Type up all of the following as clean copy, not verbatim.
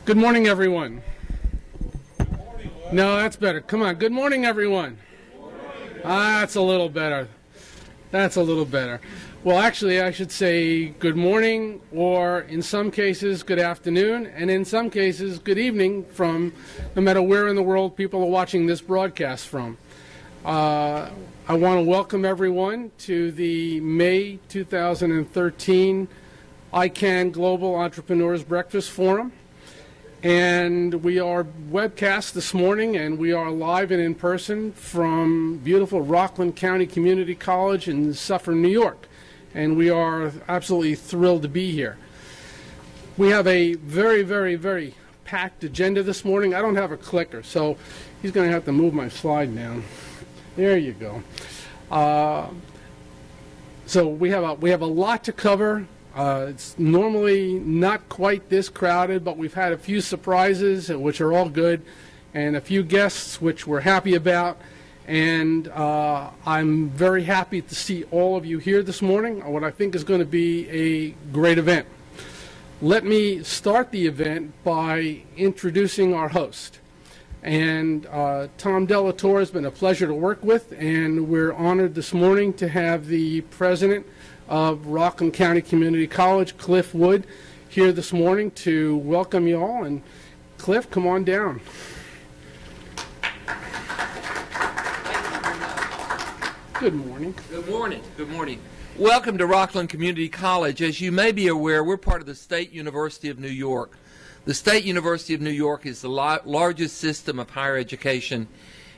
Good morning, everyone. No, that's better. Come on. Good morning, everyone. That's a little better. That's a little better. Well, actually, I should say good morning, or in some cases, good afternoon, and in some cases, good evening from no matter where in the world people are watching this broadcast from. I want to welcome everyone to the May 2013 iCAN-Global Entrepreneurs Breakfast Forum. And we are webcast this morning, and we are live and in person from beautiful Rockland County Community College in Suffern, New York. And we are absolutely thrilled to be here. We have a very, very, very packed agenda this morning. I don't have a clicker, so he's going to have to move my slide down. There you go. So we have a lot to cover. It's normally not quite this crowded, but we've had a few surprises, which are all good, and a few guests, which we're happy about. And I'm very happy to see all of you here this morning on what I think is going to be a great event. Let me start the event by introducing our host. And Tom Delatorre has been a pleasure to work with, and we're honored this morning to have the president of Rockland County Community College, Cliff Wood, here this morning to welcome you all. And Cliff, come on down. Good morning. Good morning. Good morning. Welcome to Rockland Community College. As you may be aware, we're part of the State University of New York. The State University of New York is the largest system of higher education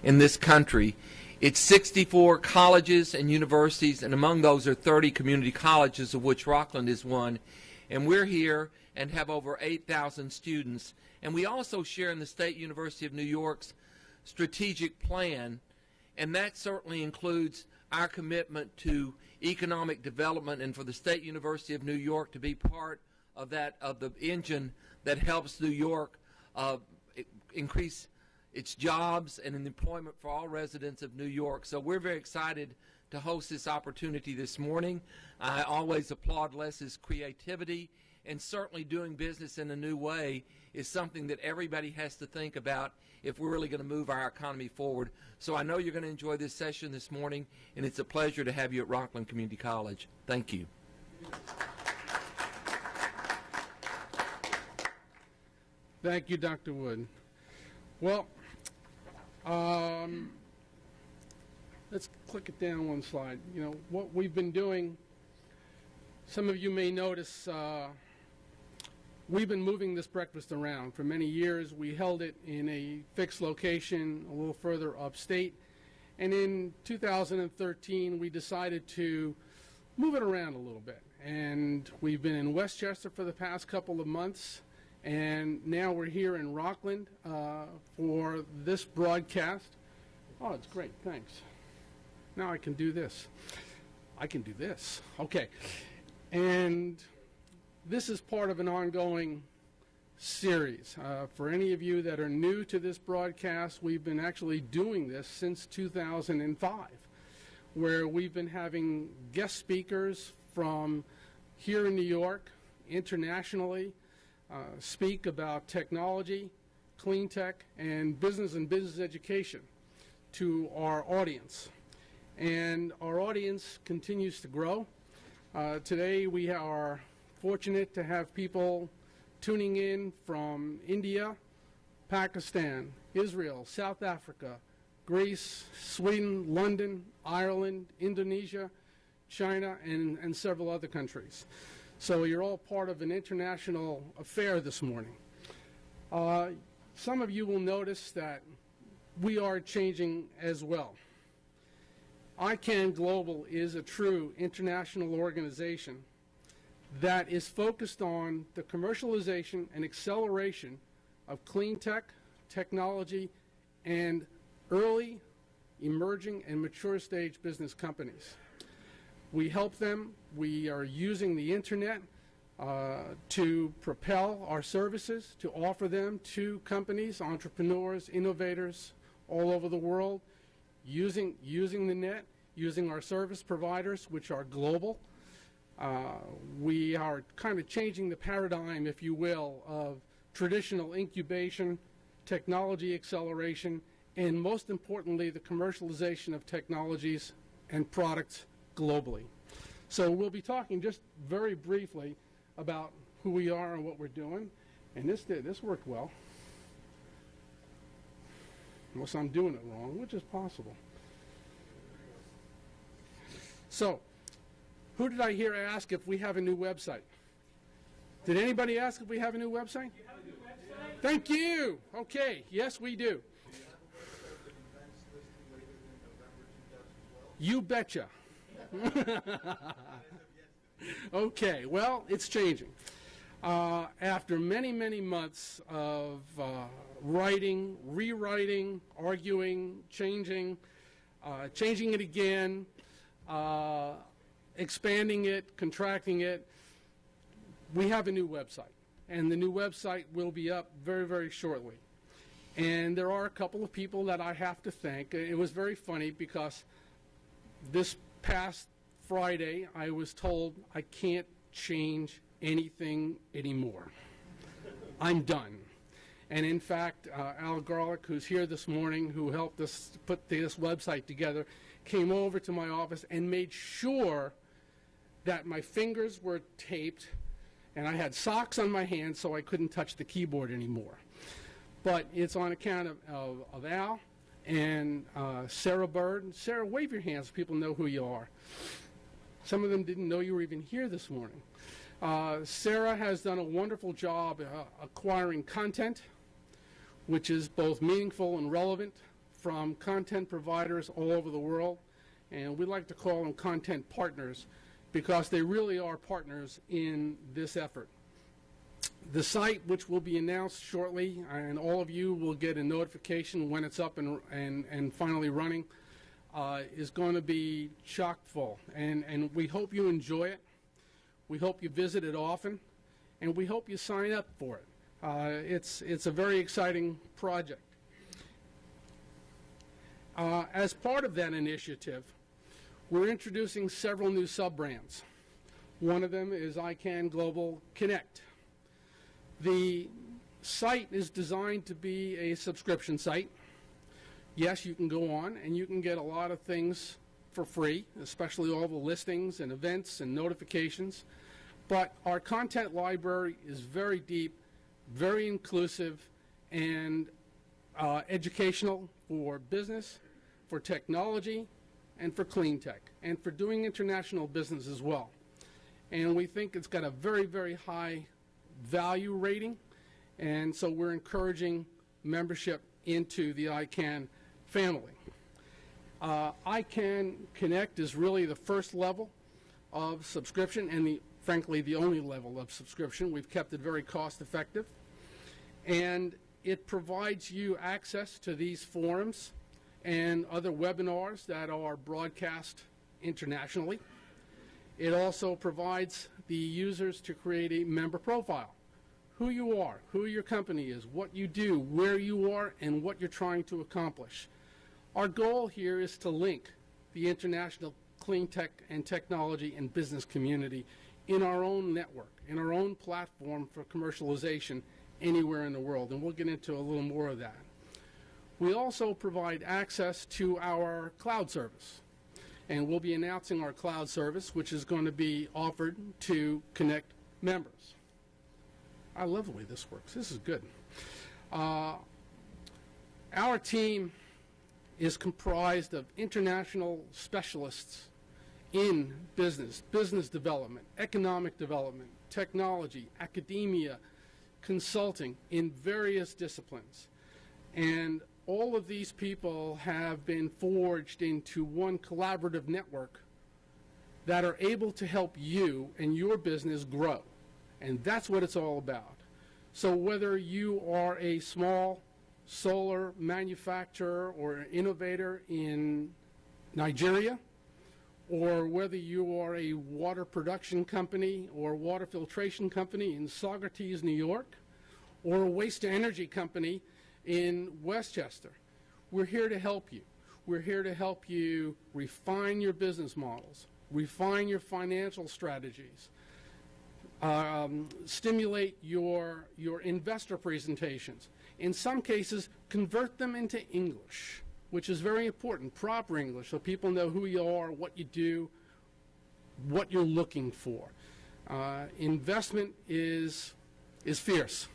in this country. It's 64 colleges and universities, and among those are 30 community colleges, of which Rockland is one. And we're here and have over 8,000 students. And we also share in the State University of New York's strategic plan, and that certainly includes our commitment to economic development, and for the State University of New York to be part of that, of the engine that helps New York increase its jobs and employment for all residents of New York. So we're very excited to host this opportunity this morning. I always applaud Les's creativity, and certainly doing business in a new way is something that everybody has to think about if we're really going to move our economy forward. So I know you're going to enjoy this session this morning, and it's a pleasure to have you at Rockland Community College. Thank you. Thank you, Dr. Wood. Well, let's click it down one slide. You know, what we've been doing, some of you may notice, we've been moving this breakfast around. For many years, we held it in a fixed location a little further upstate. And in 2013, we decided to move it around a little bit. And we've been in Westchester for the past couple of months. And now we're here in Rockland for this broadcast. Oh, it's great, thanks. Now I can do this. I can do this. Okay. And this is part of an ongoing series. For any of you that are new to this broadcast, we've been actually doing this since 2005, where we've been having guest speakers from here in New York, internationally, speak about technology, clean tech, and business education to our audience. And our audience continues to grow. Today we are fortunate to have people tuning in from India, Pakistan, Israel, South Africa, Greece, Sweden, London, Ireland, Indonesia, China, and several other countries. So you're all part of an international affair this morning. Some of you will notice that we are changing as well. iCAN-Global is a true international organization that is focused on the commercialization and acceleration of clean tech, technology, and early, emerging, and mature stage business companies. We help them. We are using the internet to propel our services, to offer them to companies, entrepreneurs, innovators all over the world, using the net, using our service providers, which are global. We are kind of changing the paradigm, if you will, of traditional incubation, technology acceleration, and most importantly, the commercialization of technologies and products globally. So we'll be talking just very briefly about who we are and what we're doing. And this worked well. Unless I'm doing it wrong, which is possible. So, who did I hear ask if we have a new website? Did anybody ask if we have a new website? You have a new website? Thank you. Okay, yes, we do. You betcha. Okay, well, it's changing. After many, many months of writing, rewriting, arguing, changing it again, expanding it, contracting it, we have a new website. And the new website will be up very, very shortly. And there are a couple of people that I have to thank. It was very funny because this past Friday I was told I can't change anything anymore. I'm done. And in fact, Al Garlick, who's here this morning, who helped us put this website together, came over to my office and made sure that my fingers were taped and I had socks on my hands so I couldn't touch the keyboard anymore. But it's on account of Al and Sarah Bird. Sarah, wave your hands so people know who you are. Some of them didn't know you were even here this morning. Sarah has done a wonderful job acquiring content, which is both meaningful and relevant, from content providers all over the world. And we like to call them content partners because they really are partners in this effort. The site, which will be announced shortly, and all of you will get a notification when it's up and finally running, is going to be chock full. And we hope you enjoy it. We hope you visit it often, and we hope you sign up for it. It's a very exciting project. As part of that initiative, we're introducing several new sub-brands. One of them is iCAN-Global Connect. The site is designed to be a subscription site. Yes, you can go on and you can get a lot of things for free, especially all the listings and events and notifications. But our content library is very deep, very inclusive, and educational for business, for technology, and for clean tech, and for doing international business as well. And we think it's got a very, very high value rating, and so we're encouraging membership into the iCAN family. iCAN Connect is really the first level of subscription and frankly the only level of subscription. We've kept it very cost effective, and it provides you access to these forums and other webinars that are broadcast internationally. It also provides the users to create a member profile. Who you are, who your company is, what you do, where you are, and what you're trying to accomplish. Our goal here is to link the international clean tech and technology and business community in our own network, in our own platform for commercialization anywhere in the world, and we'll get into a little more of that. We also provide access to our cloud service, and we'll be announcing our cloud service, which is going to be offered to Connect members. I love the way this works. This is good. Our team is comprised of international specialists in business development, economic development, technology, academia, consulting in various disciplines. And all of these people have been forged into one collaborative network that are able to help you and your business grow. And that's what it's all about. So whether you are a small solar manufacturer or an innovator in Nigeria, or whether you are a water production company or water filtration company in Saugerties, New York, or a waste-to-energy company in Westchester, we're here to help you. We're here to help you refine your business models, refine your financial strategies, stimulate your investor presentations. In some cases, convert them into English, which is very important, proper English, so people know who you are, what you do, what you're looking for. Investment is fierce.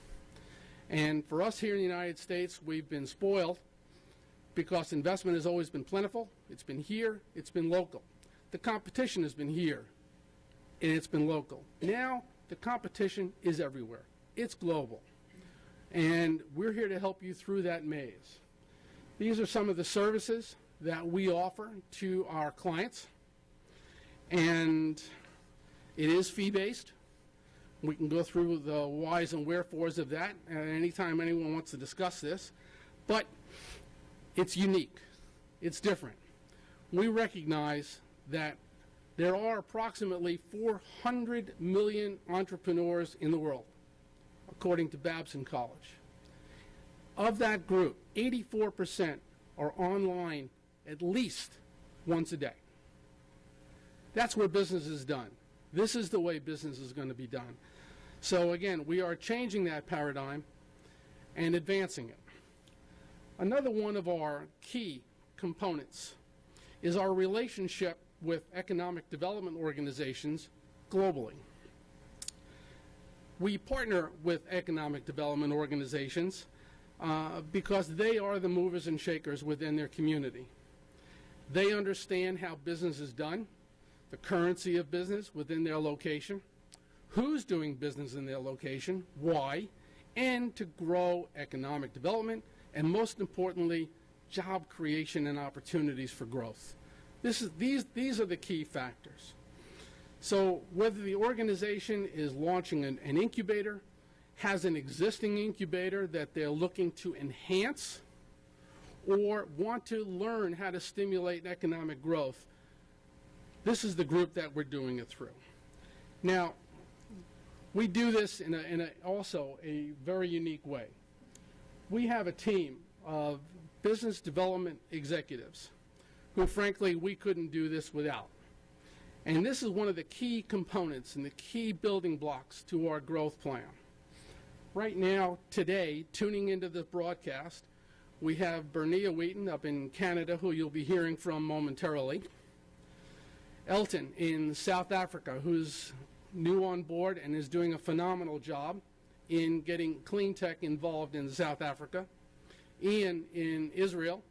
And for us here in the United States, we've been spoiled because investment has always been plentiful. It's been here, it's been local. The competition has been here, and it's been local. Now, the competition is everywhere. It's global. And we're here to help you through that maze. These are some of the services that we offer to our clients. And it is fee-based. We can go through the whys and wherefores of that at any time anyone wants to discuss this. But it's unique. It's different. We recognize that there are approximately 400 million entrepreneurs in the world, according to Babson College. Of that group, 84% are online at least once a day. That's where business is done. This is the way business is going to be done. So again, we are changing that paradigm and advancing it. Another one of our key components is our relationship with economic development organizations globally. We partner with economic development organizations because they are the movers and shakers within their community. They understand how business is done, the currency of business within their location, who's doing business in their location, why, and to grow economic development, and most importantly, job creation and opportunities for growth. These are the key factors. So whether the organization is launching an incubator, has an existing incubator that they're looking to enhance, or want to learn how to stimulate economic growth, this is the group that we're doing it through. Now, we do this in also a very unique way. We have a team of business development executives who, frankly, we couldn't do this without. And this is one of the key components and the key building blocks to our growth plan. Right now, today, tuning into this broadcast, we have Bernia Wheaton up in Canada, who you'll be hearing from momentarily. Elton in South Africa, who's new on board and is doing a phenomenal job in getting cleantech involved in South Africa. Ian in Israel,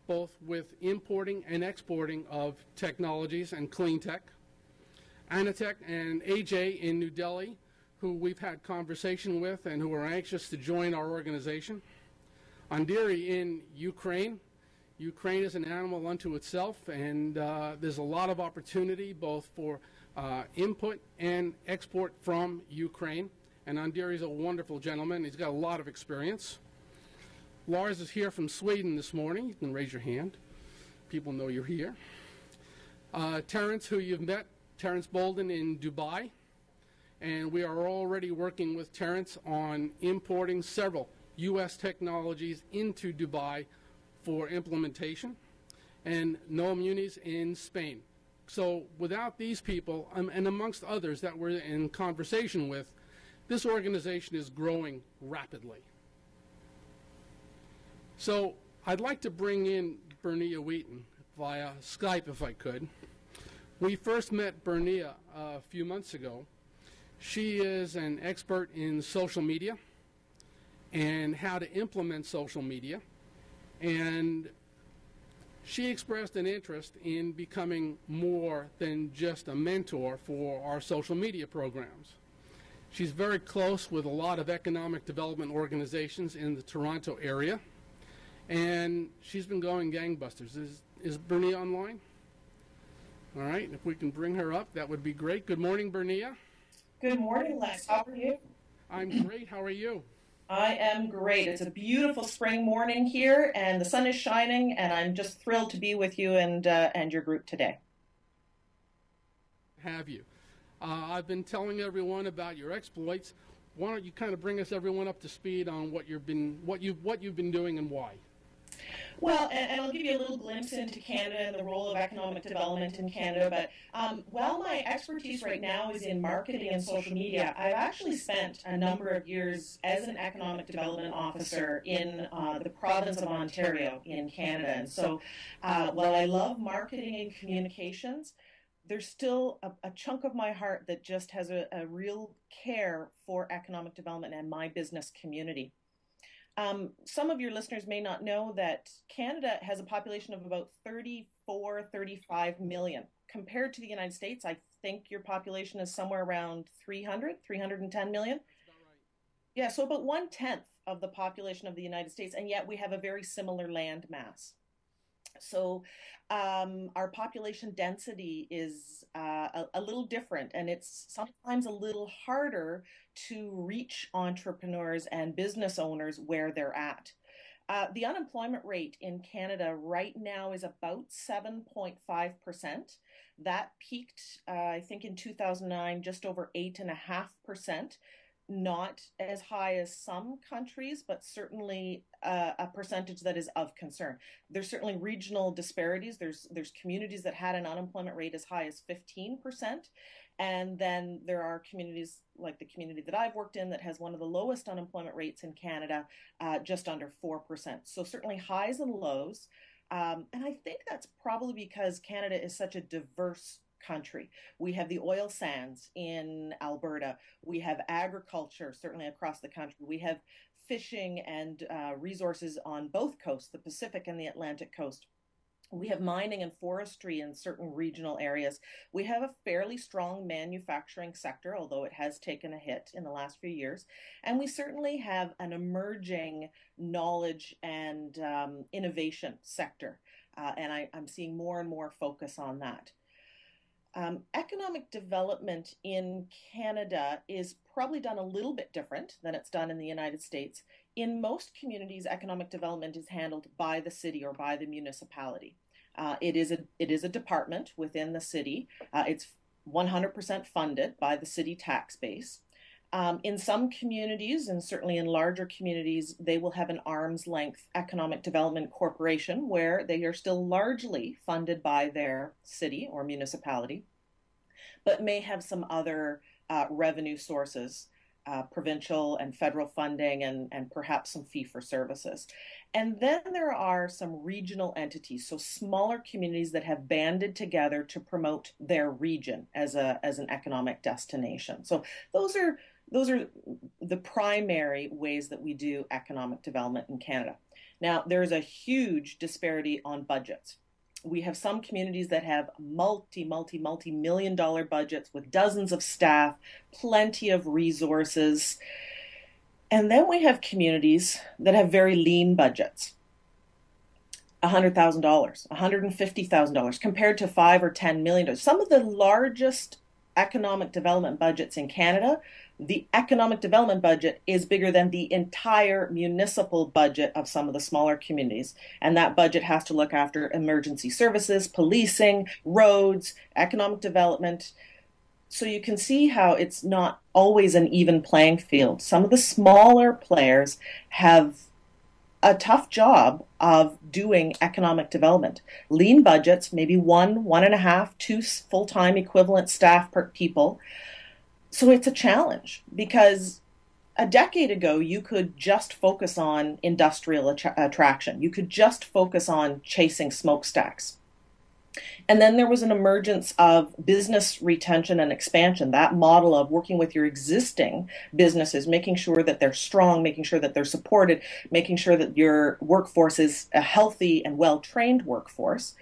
both with importing and exporting of technologies and cleantech. Anatek and AJ in New Delhi, who we've had conversation with and who are anxious to join our organization. Andiri in Ukraine. Ukraine is an animal unto itself, and there's a lot of opportunity both for input and export from Ukraine. And Andiri's a wonderful gentleman. He's got a lot of experience. Lars is here from Sweden this morning. You can raise your hand. People know you're here. Terrence, who you've met, Terrence Bolden in Dubai. And we are already working with Terrence on importing several U.S. technologies into Dubai for implementation. And Noel Muniz in Spain. So without these people, and amongst others that we're in conversation with, this organization is growing rapidly. So I'd like to bring in Bernia Wheaton via Skype if I could. We first met Bernia a few months ago. She is an expert in social media and how to implement social media. And she expressed an interest in becoming more than just a mentor for our social media programs. She's very close with a lot of economic development organizations in the Toronto area. And she's been going gangbusters. Is Bernia online? All right, if we can bring her up, that would be great. Good morning, Bernia. Good morning, Les. How are you? I'm great. How are you? I am great. It's a beautiful spring morning here, and the sun is shining, and I'm just thrilled to be with you and your group today. Have you? I've been telling everyone about your exploits. Why don't you kind of bring us everyone up to speed on what you've been doing and why? Well, and I'll give you a little glimpse into Canada and the role of economic development in Canada. But while my expertise right now is in marketing and social media, I've actually spent a number of years as an economic development officer in the province of Ontario in Canada. And so while I love marketing and communications, there's still a chunk of my heart that just has a real care for economic development and my business community. Some of your listeners may not know that Canada has a population of about 34, 35 million. Compared to the United States, I think your population is somewhere around 300, 310 million. Yeah, so about 1/10 of the population of the United States, and yet we have a very similar land mass. So our population density is a little different, and it's sometimes a little harder to reach entrepreneurs and business owners where they're at. The unemployment rate in Canada right now is about 7.5%. That peaked, I think, in 2009, just over 8.5%. Not as high as some countries, but certainly a percentage that is of concern. There's certainly regional disparities. There's communities that had an unemployment rate as high as 15%. And then there are communities like the community that I've worked in that has one of the lowest unemployment rates in Canada, just under 4%. So certainly highs and lows. And I think that's probably because Canada is such a diverse country. We have the oil sands in Alberta. We have agriculture, certainly across the country. We have fishing and resources on both coasts, the Pacific and the Atlantic coast. We have mining and forestry in certain regional areas. We have a fairly strong manufacturing sector, although it has taken a hit in the last few years. And we certainly have an emerging knowledge and innovation sector. And I'm seeing more and more focus on that. Economic development in Canada is probably done a little bit different than it's done in the United States. In most communities, economic development is handled by the city or by the municipality. It is a department within the city. It's 100% funded by the city tax base. In some communities, and certainly in larger communities, they will have an arm's length economic development corporation where they are still largely funded by their city or municipality, but may have some other revenue sources, provincial and federal funding, and perhaps some fee for services. And then there are some regional entities, so smaller communities that have banded together to promote their region as an economic destination. So those are the primary ways that we do economic development in Canada. Now, there's a huge disparity on budgets. We have some communities that have multi-million dollar budgets with dozens of staff, plenty of resources. And then we have communities that have very lean budgets. $100,000, $150,000 compared to $5 or $10 million. Some of the largest economic development budgets in Canada, the economic development budget is bigger than the entire municipal budget of some of the smaller communities. And that budget has to look after emergency services, policing, roads, economic development. So you can see how it's not always an even playing field. Some of the smaller players have a tough job of doing economic development. Lean budgets, maybe 1.5, 2 full-time equivalent staff per people. So it's a challenge because a decade ago, you could just focus on industrial attraction. You could just focus on chasing smokestacks. And then there was an emergence of business retention and expansion, that model of working with your existing businesses, making sure that they're strong, making sure that they're supported, making sure that your workforce is a healthy and well-trained workforce.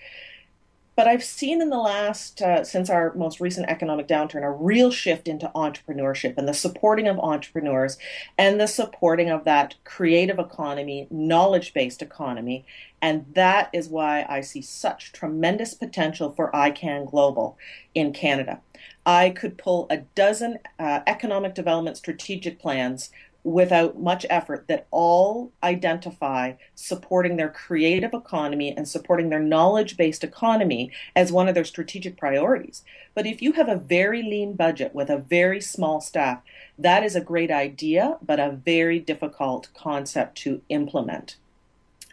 But I've seen in the last, since our most recent economic downturn, a real shift into entrepreneurship and the supporting of entrepreneurs and the supporting of that creative economy, knowledge-based economy. And that is why I see such tremendous potential for iCAN-Global in Canada. I could pull a dozen economic development strategic plans without much effort that all identify supporting their creative economy and supporting their knowledge-based economy as one of their strategic priorities. But if you have a very lean budget with a very small staff, that is a great idea, but a very difficult concept to implement.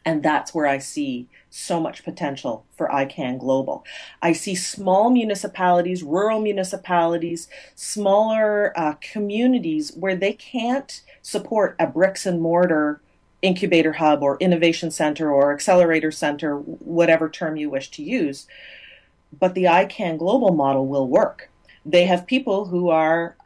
And that's where I see so much potential for iCAN-Global. I see small municipalities, rural municipalities, smaller communities where they can't support a bricks and mortar incubator hub or innovation center or accelerator center, whatever term you wish to use. But the iCAN-Global model will work. They have people who are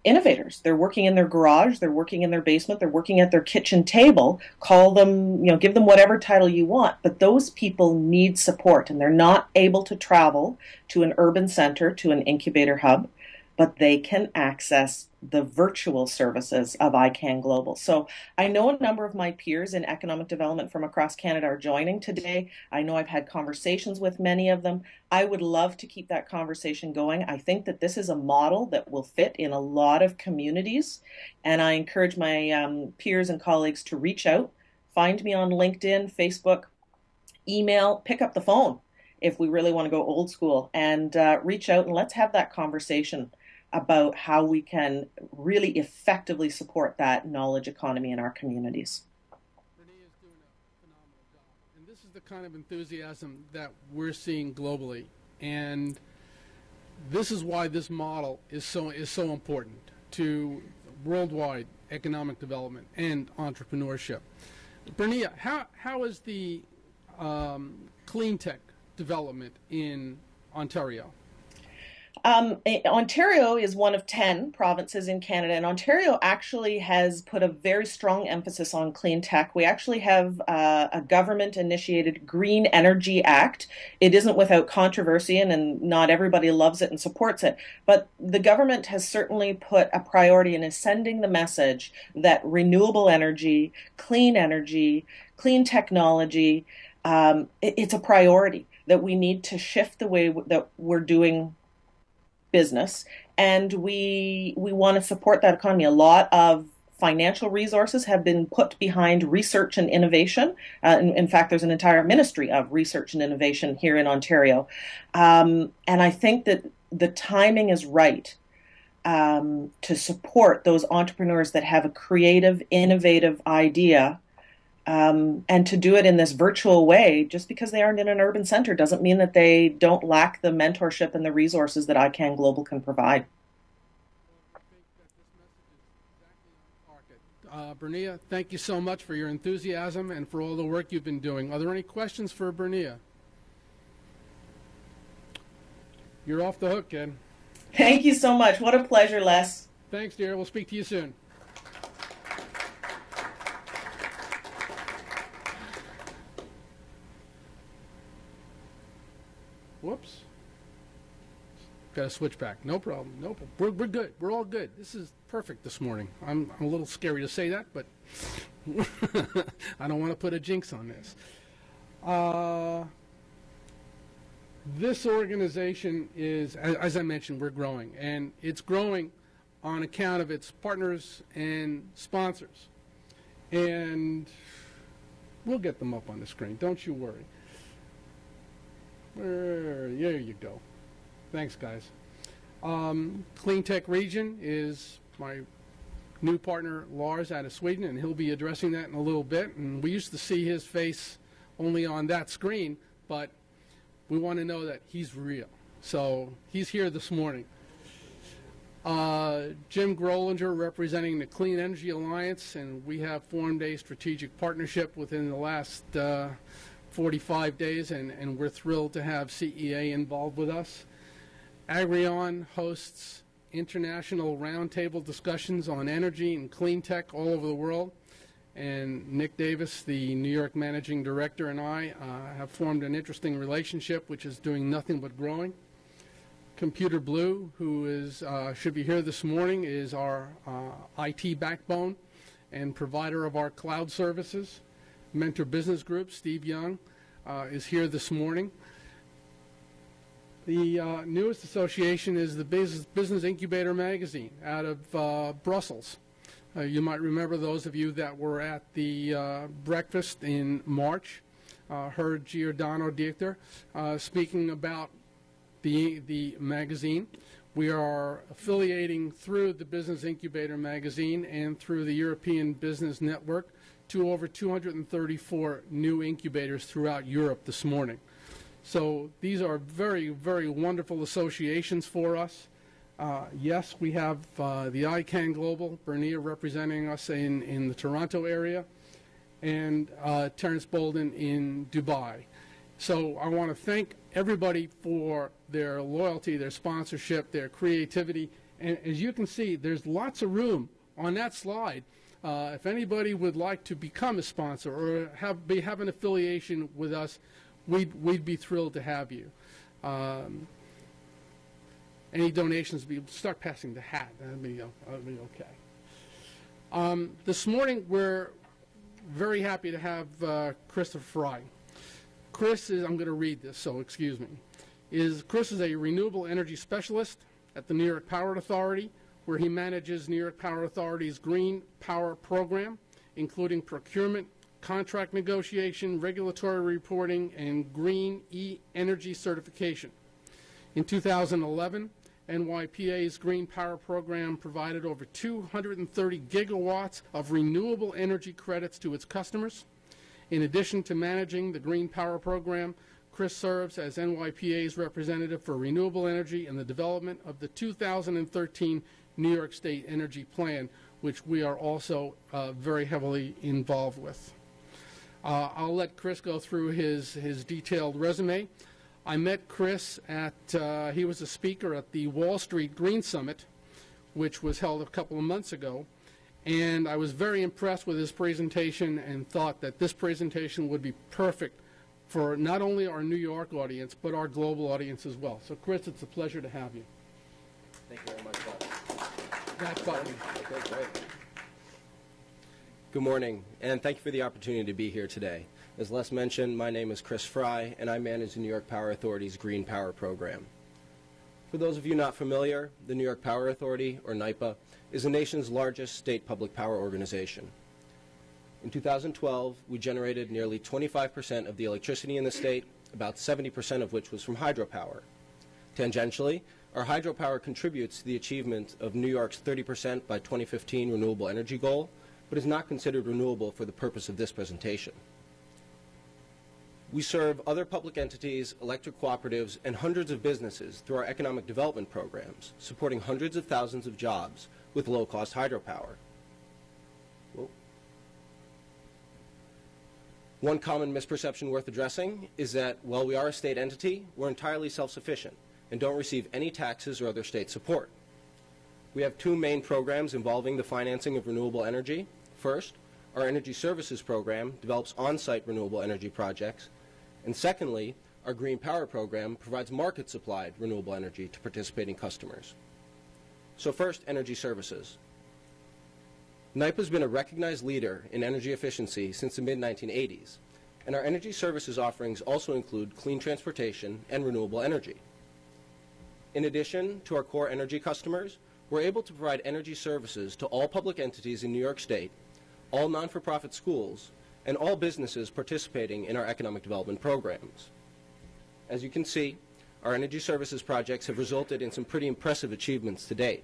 innovators. They're working in their garage, they're working in their basement, they're working at their kitchen table. Call them, give them whatever title you want, but those people need support, and they're not able to travel to an urban center, to an incubator hub, but they can access the virtual services of iCAN-Global. So I know a number of my peers in economic development from across Canada are joining today. I know I've had conversations with many of them. I would love to keep that conversation going. I think that this is a model that will fit in a lot of communities, and I encourage my peers and colleagues to reach out. Find me on LinkedIn, Facebook, email, pick up the phone if we really want to go old school, and reach out and let's have that conversation about how we can really effectively support that knowledge economy in our communities. Bernia is doing a phenomenal job, and this is the kind of enthusiasm that we're seeing globally, and this is why this model is so important to worldwide economic development and entrepreneurship. Bernia, how is the clean tech development in Ontario? Ontario is one of 10 provinces in Canada, and Ontario actually has put a very strong emphasis on clean tech. We actually have a government-initiated Green Energy Act. It isn't without controversy, and not everybody loves it and supports it, but the government has certainly put a priority and is sending the message that renewable energy, clean technology, it's a priority, that we need to shift the way that we're doing business, and we want to support that economy. A lot of financial resources have been put behind research and innovation. In fact, there's an entire ministry of research and innovation here in Ontario. And I think that the timing is right to support those entrepreneurs that have a creative, innovative idea. And to do it in this virtual way, just because they aren't in an urban center, doesn't mean that they don't lack the mentorship and the resources that iCAN-Global can provide. Bernia, thank you so much for your enthusiasm and for all the work you've been doing. Are there any questions for Bernia? You're off the hook, kid. Thank you so much. What a pleasure, Les. Thanks, dear. We'll speak to you soon. Whoops. Got to switch back. No problem. No problem. We're good. We're all good. This is perfect this morning. I'm a little scary to say that, but I don't want to put a jinx on this. This organization is, as I mentioned, we're growing. And it's growing on account of its partners and sponsors. And we'll get them up on the screen. Don't you worry. There you go. Thanks, guys. Clean Tech Region is my new partner, Lars, out of Sweden, and he'll be addressing that in a little bit. And we used to see his face only on that screen, but we want to know that he's real. So he's here this morning. Jim Grolinger representing the Clean Energy Alliance, and we have formed a strategic partnership within the last 45 days, and we're thrilled to have CEA involved with us. Agrion hosts international roundtable discussions on energy and clean tech all over the world. And Nick Davis, the New York Managing Director, and I have formed an interesting relationship which is doing nothing but growing. Computer Blue, who is should be here this morning, is our IT backbone and provider of our cloud services. Mentor Business Group, Steve Young, is here this morning. The newest association is the Business Incubator magazine out of Brussels. You might remember, those of you that were at the breakfast in March, heard Giordano Dieter speaking about the magazine. We are affiliating through the Business Incubator magazine and through the European Business Network to over 234 new incubators throughout Europe this morning. So these are very, very wonderful associations for us. Yes, we have the iCAN-Global, Bernia representing us in the Toronto area, and Terence Bolden in Dubai. So I want to thank everybody for their loyalty, their sponsorship, their creativity. And as you can see, there's lots of room on that slide. If anybody would like to become a sponsor or have an affiliation with us, we'd be thrilled to have you. Any donations, start passing the hat. That'll be okay. This morning, we're very happy to have Christopher Fry. Chris is, I'm going to read this, so excuse me. Chris is a renewable energy specialist at the New York Power Authority, where he manages New York Power Authority's Green Power Program, including procurement, contract negotiation, regulatory reporting, and green e-energy certification. In 2011, NYPA's Green Power Program provided over 230 gigawatts of renewable energy credits to its customers. In addition to managing the Green Power Program, Chris serves as NYPA's representative for renewable energy and the development of the 2013 New York State Energy Plan, which we are also very heavily involved with. I'll let Chris go through his detailed resume. I met Chris he was a speaker at the Wall Street Green Summit, which was held a couple of months ago. And I was very impressed with his presentation and thought that this presentation would be perfect for not only our New York audience, but our global audience as well. So, Chris, it's a pleasure to have you. Thank you very much, Bob. That button. Okay, great. Good morning, and thank you for the opportunity to be here today. As Les mentioned, my name is Chris Fry, and I manage the New York Power Authority's Green Power Program. For those of you not familiar, the New York Power Authority, or NYPA, is the nation's largest state public power organization. In 2012, we generated nearly 25% of the electricity in the state, about 70% of which was from hydropower. Tangentially, our hydropower contributes to the achievement of New York's 30% by 2015 renewable energy goal, but is not considered renewable for the purpose of this presentation. We serve other public entities, electric cooperatives, and hundreds of businesses through our economic development programs, supporting hundreds of thousands of jobs with low-cost hydropower. Whoa. One common misperception worth addressing is that, while we are a state entity, we're entirely self-sufficient and don't receive any taxes or other state support. We have two main programs involving the financing of renewable energy. First, our Energy Services Program develops on-site renewable energy projects. And secondly, our Green Power Program provides market-supplied renewable energy to participating customers. So first, energy services. NYPA has been a recognized leader in energy efficiency since the mid-1980s, and our energy services offerings also include clean transportation and renewable energy. In addition to our core energy customers, we're able to provide energy services to all public entities in New York State, all non-for-profit schools, and all businesses participating in our economic development programs. As you can see, our energy services projects have resulted in some pretty impressive achievements to date.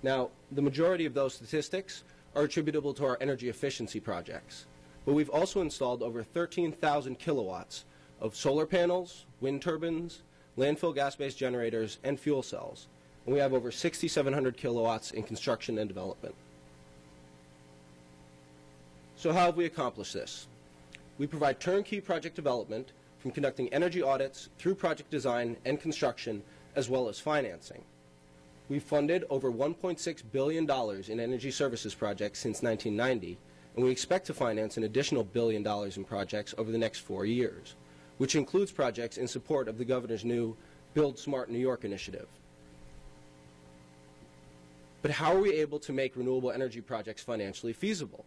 Now, the majority of those statistics are attributable to our energy efficiency projects, but we've also installed over 13,000 kilowatts of solar panels, wind turbines, landfill gas-based generators, and fuel cells, and we have over 6,700 kilowatts in construction and development. So how have we accomplished this? We provide turnkey project development, from conducting energy audits through project design and construction, as well as financing. We've funded over $1.6 billion in energy services projects since 1990, and we expect to finance an additional $1 billion in projects over the next 4 years, which includes projects in support of the Governor's new Build Smart New York initiative. But how are we able to make renewable energy projects financially feasible?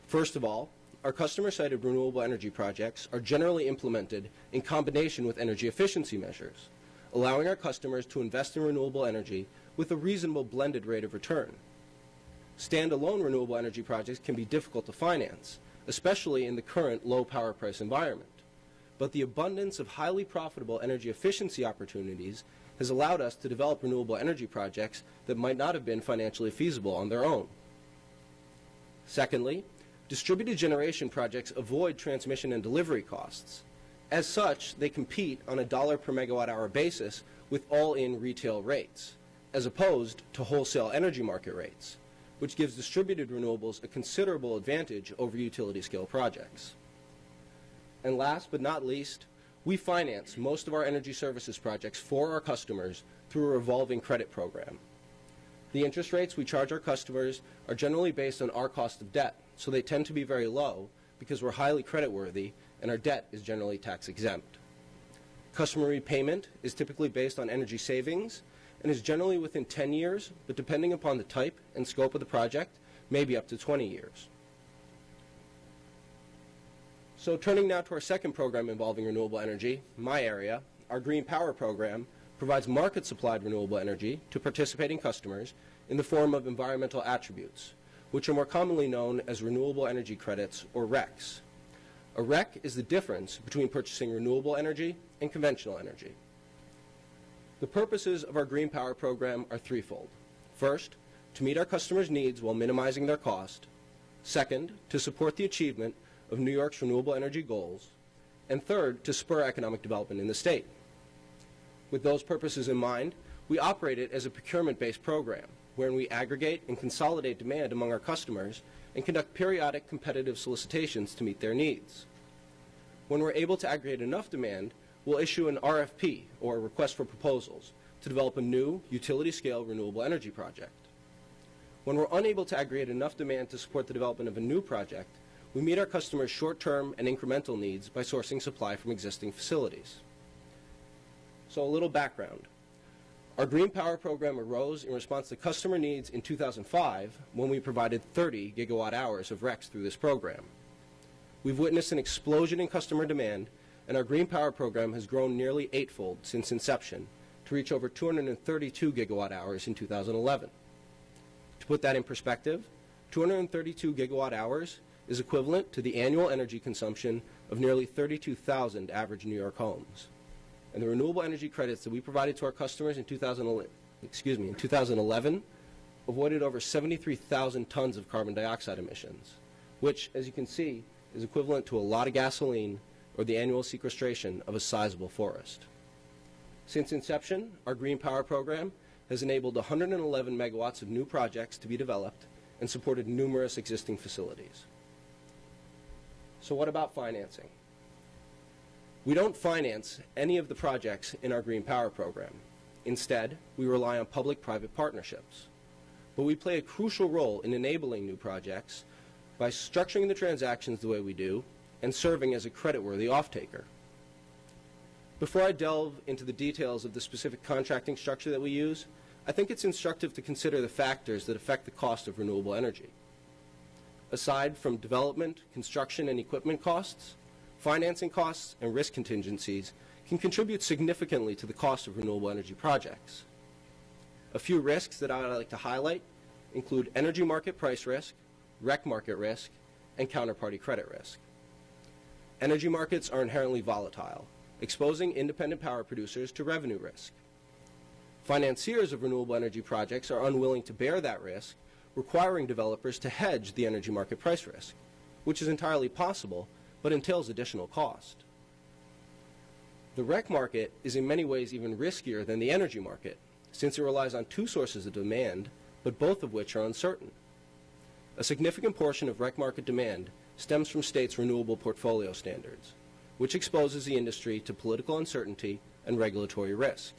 First of all, our customer-sited renewable energy projects are generally implemented in combination with energy efficiency measures, allowing our customers to invest in renewable energy with a reasonable blended rate of return. Standalone renewable energy projects can be difficult to finance, especially in the current low power price environment. But the abundance of highly profitable energy efficiency opportunities has allowed us to develop renewable energy projects that might not have been financially feasible on their own. Secondly, distributed generation projects avoid transmission and delivery costs. As such, they compete on a dollar per megawatt hour basis with all-in retail rates, as opposed to wholesale energy market rates, which gives distributed renewables a considerable advantage over utility-scale projects. And last but not least, we finance most of our energy services projects for our customers through a revolving credit program. The interest rates we charge our customers are generally based on our cost of debt, so they tend to be very low because we're highly creditworthy and our debt is generally tax exempt. Customer repayment is typically based on energy savings and is generally within 10 years, but depending upon the type and scope of the project, may be up to 20 years. So turning now to our second program involving renewable energy, my area, our Green Power program provides market-supplied renewable energy to participating customers in the form of environmental attributes, which are more commonly known as renewable energy credits, or RECs. A REC is the difference between purchasing renewable energy and conventional energy. The purposes of our Green Power program are threefold. First, to meet our customers' needs while minimizing their cost. Second, to support the achievement of New York's renewable energy goals. And third, to spur economic development in the state. With those purposes in mind, we operate it as a procurement-based program, wherein we aggregate and consolidate demand among our customers and conduct periodic competitive solicitations to meet their needs. When we're able to aggregate enough demand, we'll issue an RFP, or a request for proposals, to develop a new utility-scale renewable energy project. When we're unable to aggregate enough demand to support the development of a new project, we meet our customers' short-term and incremental needs by sourcing supply from existing facilities. So a little background. Our Green Power program arose in response to customer needs in 2005 when we provided 30 gigawatt hours of RECs through this program. We've witnessed an explosion in customer demand, and our Green Power program has grown nearly eightfold since inception to reach over 232 gigawatt hours in 2011. To put that in perspective, 232 gigawatt hours is equivalent to the annual energy consumption of nearly 32,000 average New York homes. And the renewable energy credits that we provided to our customers in 2011 avoided over 73,000 tons of carbon dioxide emissions, which, as you can see, is equivalent to a lot of gasoline or the annual sequestration of a sizable forest. Since inception, our Green Power program has enabled 111 megawatts of new projects to be developed and supported numerous existing facilities. So what about financing? We don't finance any of the projects in our Green Power program. Instead, we rely on public-private partnerships. But we play a crucial role in enabling new projects by structuring the transactions the way we do and serving as a creditworthy off-taker. Before I delve into the details of the specific contracting structure that we use, I think it's instructive to consider the factors that affect the cost of renewable energy. Aside from development, construction, and equipment costs, financing costs and risk contingencies can contribute significantly to the cost of renewable energy projects. A few risks that I would like to highlight include energy market price risk, REC market risk, and counterparty credit risk. Energy markets are inherently volatile, exposing independent power producers to revenue risk. Financiers of renewable energy projects are unwilling to bear that risk, requiring developers to hedge the energy market price risk, which is entirely possible but entails additional cost. The REC market is in many ways even riskier than the energy market, since it relies on two sources of demand, but both of which are uncertain. A significant portion of REC market demand stems from states' renewable portfolio standards, which exposes the industry to political uncertainty and regulatory risk.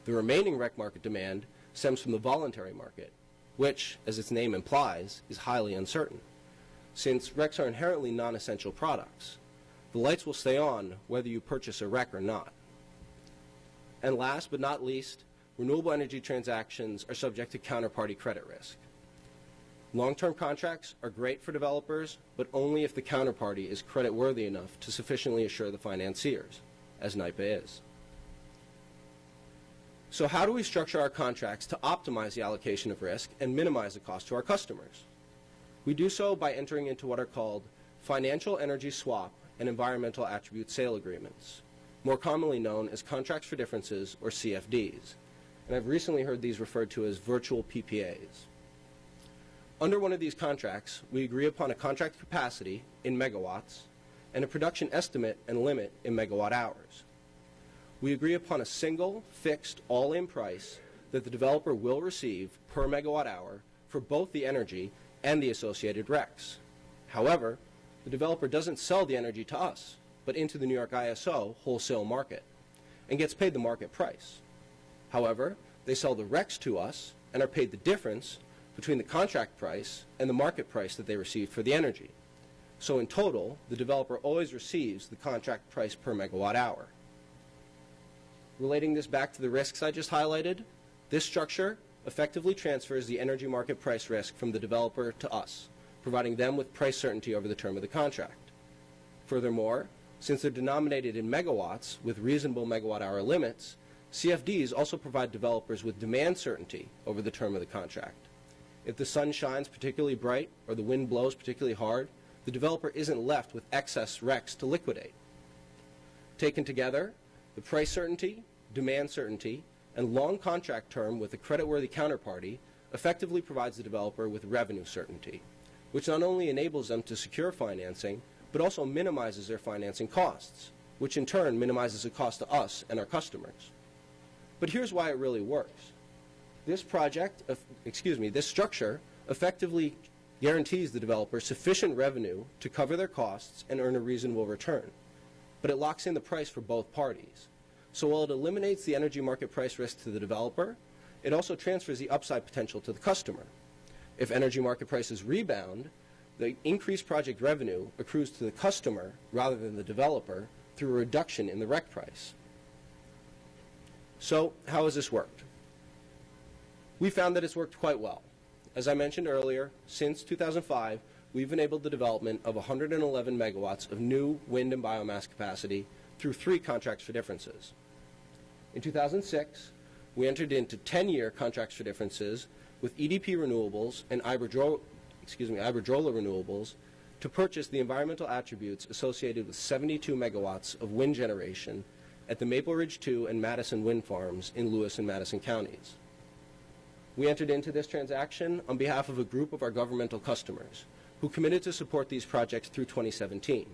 The remaining REC market demand stems from the voluntary market, which, as its name implies, is highly uncertain. Since RECs are inherently non-essential products, the lights will stay on whether you purchase a REC or not. And last but not least, renewable energy transactions are subject to counterparty credit risk. Long-term contracts are great for developers, but only if the counterparty is creditworthy enough to sufficiently assure the financiers, as NYPA is. So how do we structure our contracts to optimize the allocation of risk and minimize the cost to our customers? We do so by entering into what are called financial energy swap and environmental attribute sale agreements, more commonly known as contracts for differences, or CFDs. And I've recently heard these referred to as virtual PPAs. Under one of these contracts, we agree upon a contract capacity in megawatts and a production estimate and limit in megawatt hours. We agree upon a single, fixed, all-in price that the developer will receive per megawatt hour for both the energy and the associated RECs. However, the developer doesn't sell the energy to us, but into the New York ISO wholesale market, and gets paid the market price. However, they sell the RECs to us and are paid the difference between the contract price and the market price that they received for the energy. So in total, the developer always receives the contract price per megawatt hour. Relating this back to the risks I just highlighted, this structure effectively transfers the energy market price risk from the developer to us, providing them with price certainty over the term of the contract. Furthermore, since they're denominated in megawatts with reasonable megawatt hour limits, CFDs also provide developers with demand certainty over the term of the contract. If the sun shines particularly bright or the wind blows particularly hard, the developer isn't left with excess RECs to liquidate. Taken together, the price certainty, demand certainty, and long contract term with a creditworthy counterparty effectively provides the developer with revenue certainty, which not only enables them to secure financing, but also minimizes their financing costs, which in turn minimizes the cost to us and our customers. But here's why it really works. This structure effectively guarantees the developer sufficient revenue to cover their costs and earn a reasonable return. But it locks in the price for both parties. So while it eliminates the energy market price risk to the developer, it also transfers the upside potential to the customer. If energy market prices rebound, the increased project revenue accrues to the customer rather than the developer through a reduction in the REC price. So how has this worked? We found that it's worked quite well. As I mentioned earlier, since 2005, we've enabled the development of 111 megawatts of new wind and biomass capacity through 3 contracts for differences. In 2006, we entered into 10-year contracts for differences with EDP Renewables and Iberdrola Renewables to purchase the environmental attributes associated with 72 megawatts of wind generation at the Maple Ridge 2 and Madison wind farms in Lewis and Madison counties. We entered into this transaction on behalf of a group of our governmental customers who committed to support these projects through 2017,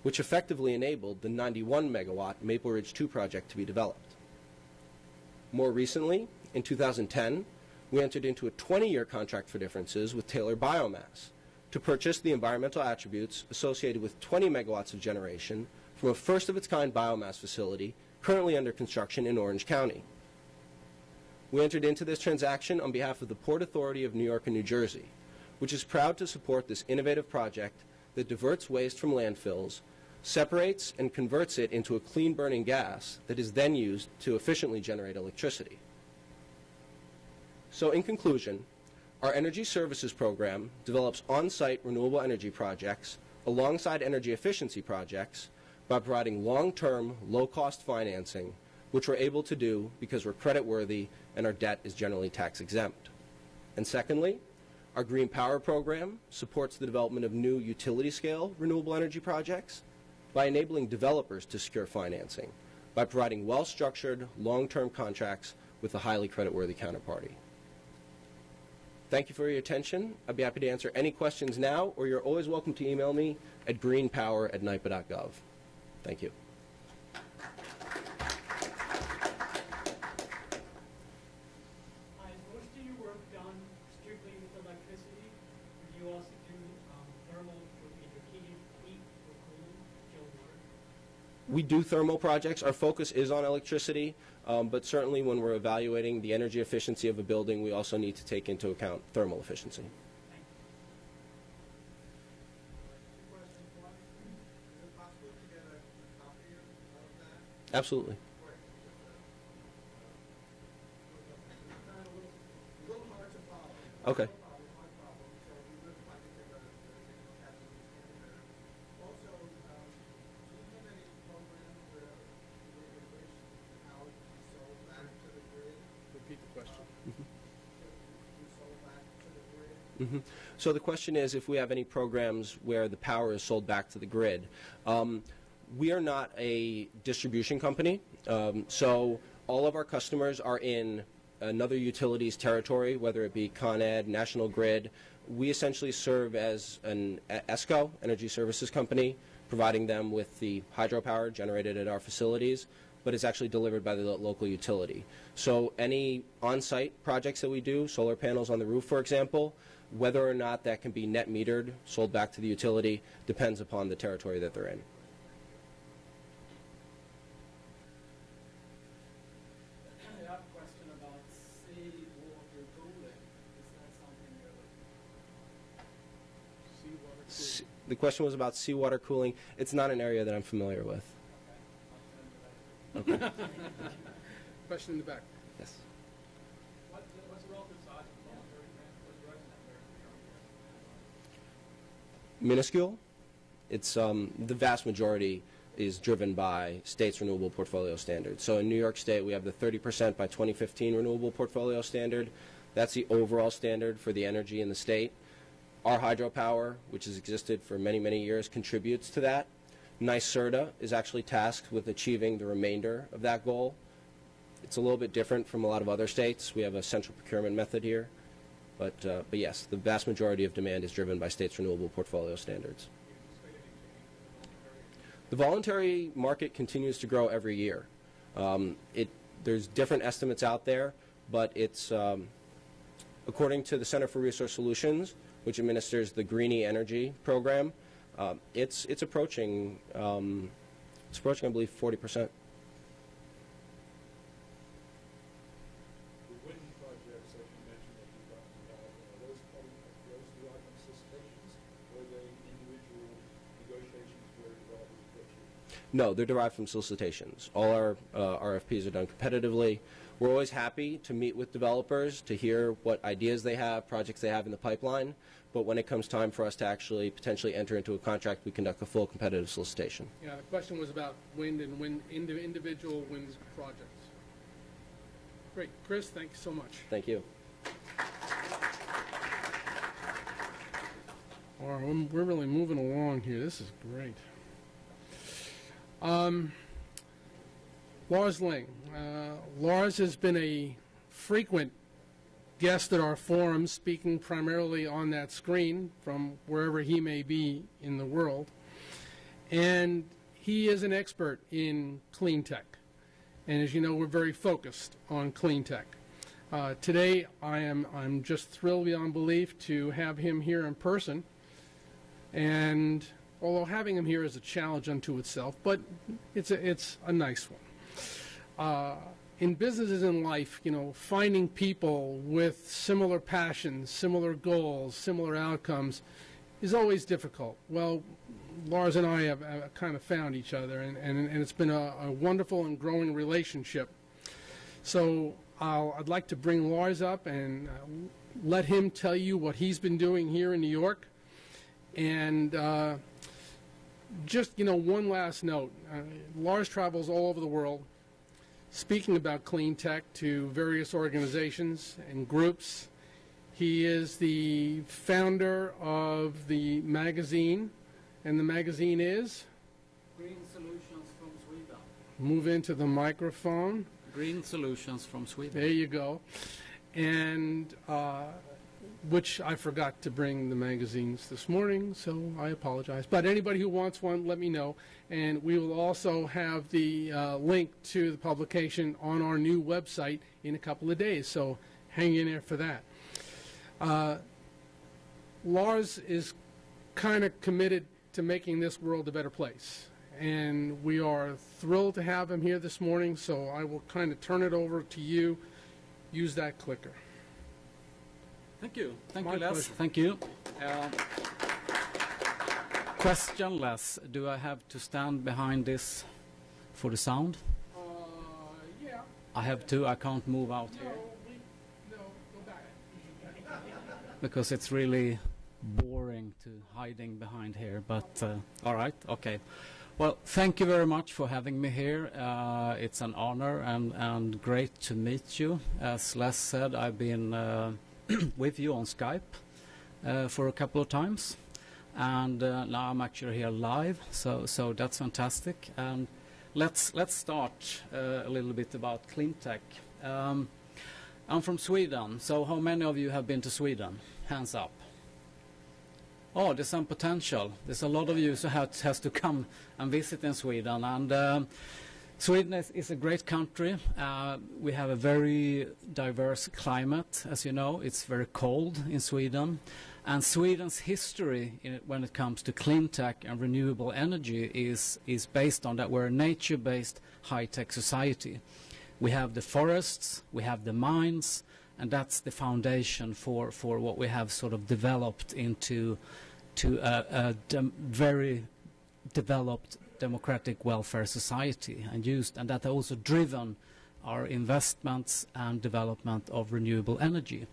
which effectively enabled the 91 megawatt Maple Ridge 2 project to be developed. More recently, in 2010, we entered into a 20-year contract for differences with Taylor Biomass to purchase the environmental attributes associated with 20 megawatts of generation from a first-of-its-kind biomass facility currently under construction in Orange County. We entered into this transaction on behalf of the Port Authority of New York and New Jersey, which is proud to support this innovative project that diverts waste from landfills, separates and converts it into a clean-burning gas that is then used to efficiently generate electricity. So in conclusion, our energy services program develops on-site renewable energy projects alongside energy efficiency projects by providing long-term, low-cost financing, which we're able to do because we're creditworthy and our debt is generally tax-exempt. And secondly, our Green Power program supports the development of new utility-scale renewable energy projects by enabling developers to secure financing, by providing well-structured, long-term contracts with a highly creditworthy counterparty. Thank you for your attention. I'd be happy to answer any questions now, or you're always welcome to email me at greenpower@nypa.gov. Thank you. Is most of your work done strictly with electricity, or do you also do thermal for either heat or cooling, chilled water? We do thermal projects. Our focus is on electricity, but certainly when we're evaluating the energy efficiency of a building, we also need to take into account thermal efficiency. Thank you. Two questions. One, is it possible to get a copy of that? Absolutely. Great. A little hard to follow. Okay. No problem, my problem. So we would like to take a look at it. Also, do you have any program where you wish power to be sold back to the grid? Repeat the question. To be sold back to the grid? So the question is if we have any programs where the power is sold back to the grid. We are not a distribution company, so all of our customers are in another utility's territory, whether it be Con Ed, National Grid. We essentially serve as an ESCO, Energy Services Company, providing them with the hydropower generated at our facilities, but it's actually delivered by the local utility. So any on-site projects that we do, solar panels on the roof, for example, whether or not that can be net metered, sold back to the utility, depends upon the territory that they're in. I have a question about seawater cooling. Is that something you're The question was about seawater cooling. It's not an area that I'm familiar with. Okay. Question in the back. Yes. what's the relative size of the voluntary grant? Minuscule. It's the vast majority is driven by states' renewable portfolio standards. So in New York State, we have the 30% by 2015 renewable portfolio standard. That's the overall standard for the energy in the state. Our hydropower, which has existed for many, many years, contributes to that. NYSERDA is actually tasked with achieving the remainder of that goal. It's a little bit different from a lot of other states. We have a central procurement method here. But yes, the vast majority of demand is driven by states' renewable portfolio standards. The voluntary market continues to grow every year. There's different estimates out there, but it's, according to the Center for Resource Solutions, which administers the Greenie Energy program, it's approaching, I believe, 40%. No, they're derived from solicitations. All our RFPs are done competitively. We're always happy to meet with developers to hear what ideas they have, projects they have in the pipeline. But when it comes time for us to actually potentially enter into a contract, we conduct a full competitive solicitation. Yeah, the question was about wind and individual wind projects. Great. Chris, thank you so much. Thank you. All right, we're really moving along here. This is great. Lars Ling. Lars has been a frequent guest at our forums, speaking primarily on that screen from wherever he may be in the world. And he is an expert in clean tech. And as you know, we're very focused on clean tech. Today, I'm just thrilled beyond belief to have him here in person. And although having him here is a challenge unto itself, but it's a nice one. In businesses and life, you know, finding people with similar passions, similar goals, similar outcomes is always difficult. Well, Lars and I have kind of found each other, and it's been a wonderful and growing relationship. So I'd like to bring Lars up and let him tell you what he's been doing here in New York. And just, you know, one last note. Lars travels all over the world speaking about clean tech to various organizations and groups. He is the founder of the magazine, and the magazine is? Green Solutions from Sweden. Move into the microphone. Green Solutions from Sweden. There you go. And which I forgot to bring the magazines this morning, so I apologize. But anybody who wants one, let me know. And we will also have the link to the publication on our new website in a couple of days, so hang in there for that. Lars is kind of committed to making this world a better place. And we are thrilled to have him here this morning, so I will kind of turn it over to you. Use that clicker. Thank you. Thank My you, Les. pleasure. Thank you. Question, Les. Do I have to stand behind this for the sound? Yeah. I have to. I can't move out here No, go back. because it's really boring to hiding behind here. But all right, okay. Well, thank you very much for having me here. It's an honor and great to meet you. As Les said, I've been with you on Skype for a couple of times. and now I'm actually here live, so that's fantastic. And let's start a little bit about cleantech. I'm from Sweden, so how many of you have been to Sweden? Hands up. Oh, there's some potential. There's a lot of you who has to come and visit in Sweden. And Sweden is a great country. We have a very diverse climate, as you know. It's very cold in Sweden. And Sweden's history when it comes to clean tech and renewable energy is based on that we're a nature-based high-tech society. We have the forests, we have the mines, and that's the foundation for what we have sort of developed into a very developed democratic welfare society, and that also driven our investments and development of renewable energy.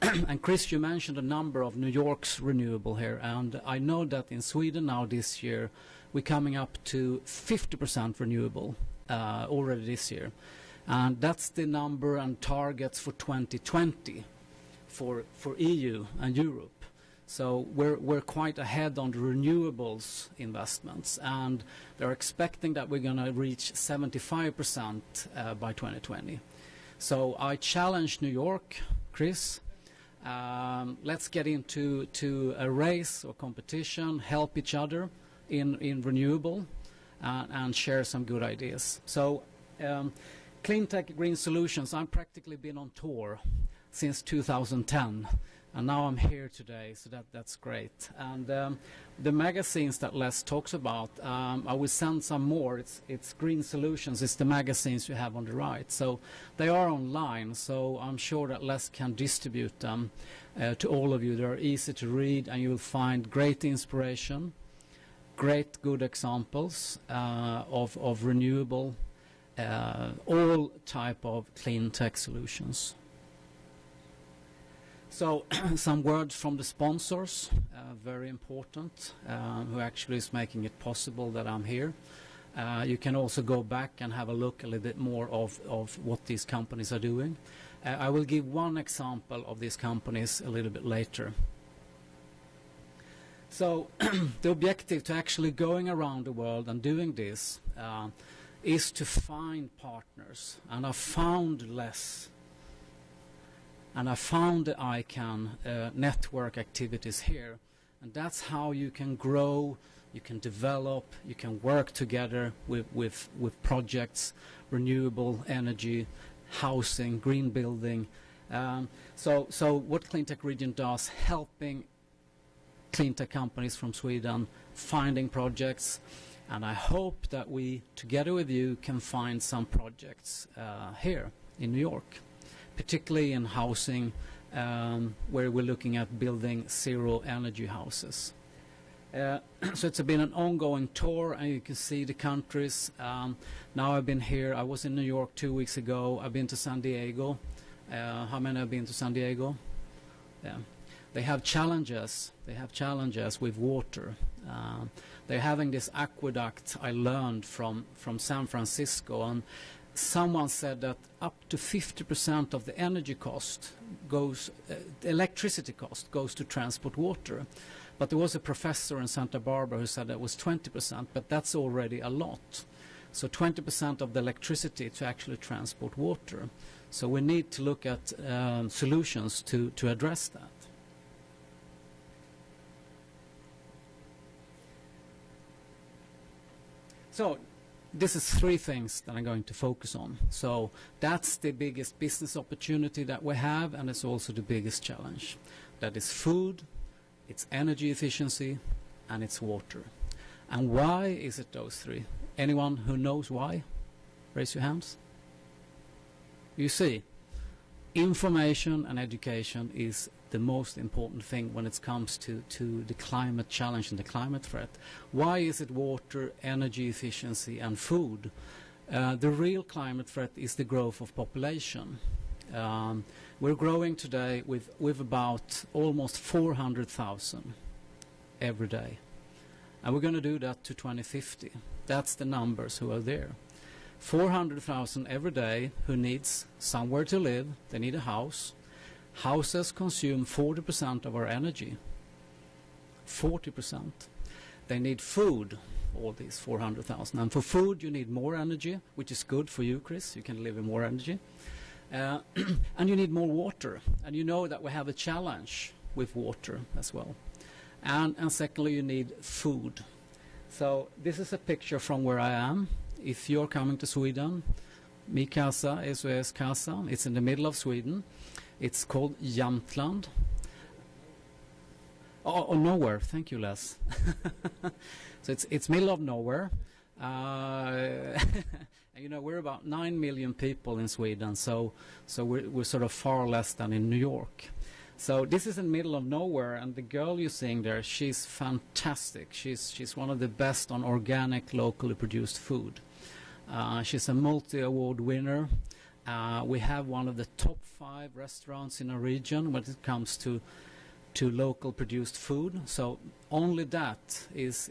And Chris, you mentioned a number of New York's renewable here, and I know that in Sweden now this year we're coming up to 50% renewable already this year. And that's the number and targets for 2020 for EU and Europe. So we're quite ahead on the renewables investments, and they're expecting that we're going to reach 75% by 2020. So I challenge New York, Chris. Let's get into a race or competition, help each other in renewable, and share some good ideas. So. Cleantech Green Solutions, I've practically been on tour since 2010, and now I'm here today, so that's great. And the magazines that Les talks about, I will send some more. It's Green Solutions, it's the magazines you have on the right. So they are online, so I'm sure that Les can distribute them to all of you. They're easy to read, and you'll find great inspiration, great good examples of renewable all type of clean tech solutions. So some words from the sponsors, very important, who actually is making it possible that I'm here. You can also go back and have a look a little bit more of what these companies are doing. I will give one example of these companies a little bit later. So the objective to actually going around the world and doing this is to find partners, and I found Les, and I found the iCAN network activities here, and that's how you can grow, you can develop, you can work together with projects, renewable energy, housing, green building. So what Cleantech Region does, helping cleantech companies from Sweden finding projects. And I hope that we, together with you, can find some projects here in New York, particularly in housing, where we're looking at building zero-energy houses. So it's been an ongoing tour, and you can see the countries. Now I've been here. I was in New York 2 weeks ago. I've been to San Diego. How many have been to San Diego? Yeah. They have challenges. They have challenges with water. They're having this aqueduct I learned from San Francisco, and someone said that up to 50% of the energy cost goes, electricity cost goes to transport water. But there was a professor in Santa Barbara who said that was 20%, but that's already a lot. So 20% of the electricity to actually transport water. So we need to look at solutions to address that. So this is three things that I'm going to focus on. So that's the biggest business opportunity that we have, and it's also the biggest challenge. That is food, it's energy efficiency, and it's water. And why is it those three? Anyone who knows why? Raise your hands. You see, information and education is the most important thing when it comes to the climate challenge and the climate threat. Why is it water, energy efficiency, and food? The real climate threat is the growth of population. We're growing today with about almost 400,000 every day. And we're going to do that to 2050. That's the numbers who are there. 400,000 every day who needs somewhere to live. They need a house. Houses consume 40% of our energy. 40%. They need food, all these 400,000. And for food, you need more energy, which is good for you, Chris. You can live in more energy. And you need more water. And you know that we have a challenge with water as well. And secondly, you need food. So this is a picture from where I am. If you're coming to Sweden, Mi casa, eso es casa. It's in the middle of Sweden. It's called Jämtland. Oh, nowhere. Thank you, Les. So it's middle of nowhere. You know, we're about 9 million people in Sweden, so we're sort of far less than in New York. So this is in the middle of nowhere, and the girl you're seeing there, she's fantastic. She's one of the best on organic, locally produced food. She's a multi-award winner. We have one of the top 5 restaurants in our region when it comes to local produced food. So only that is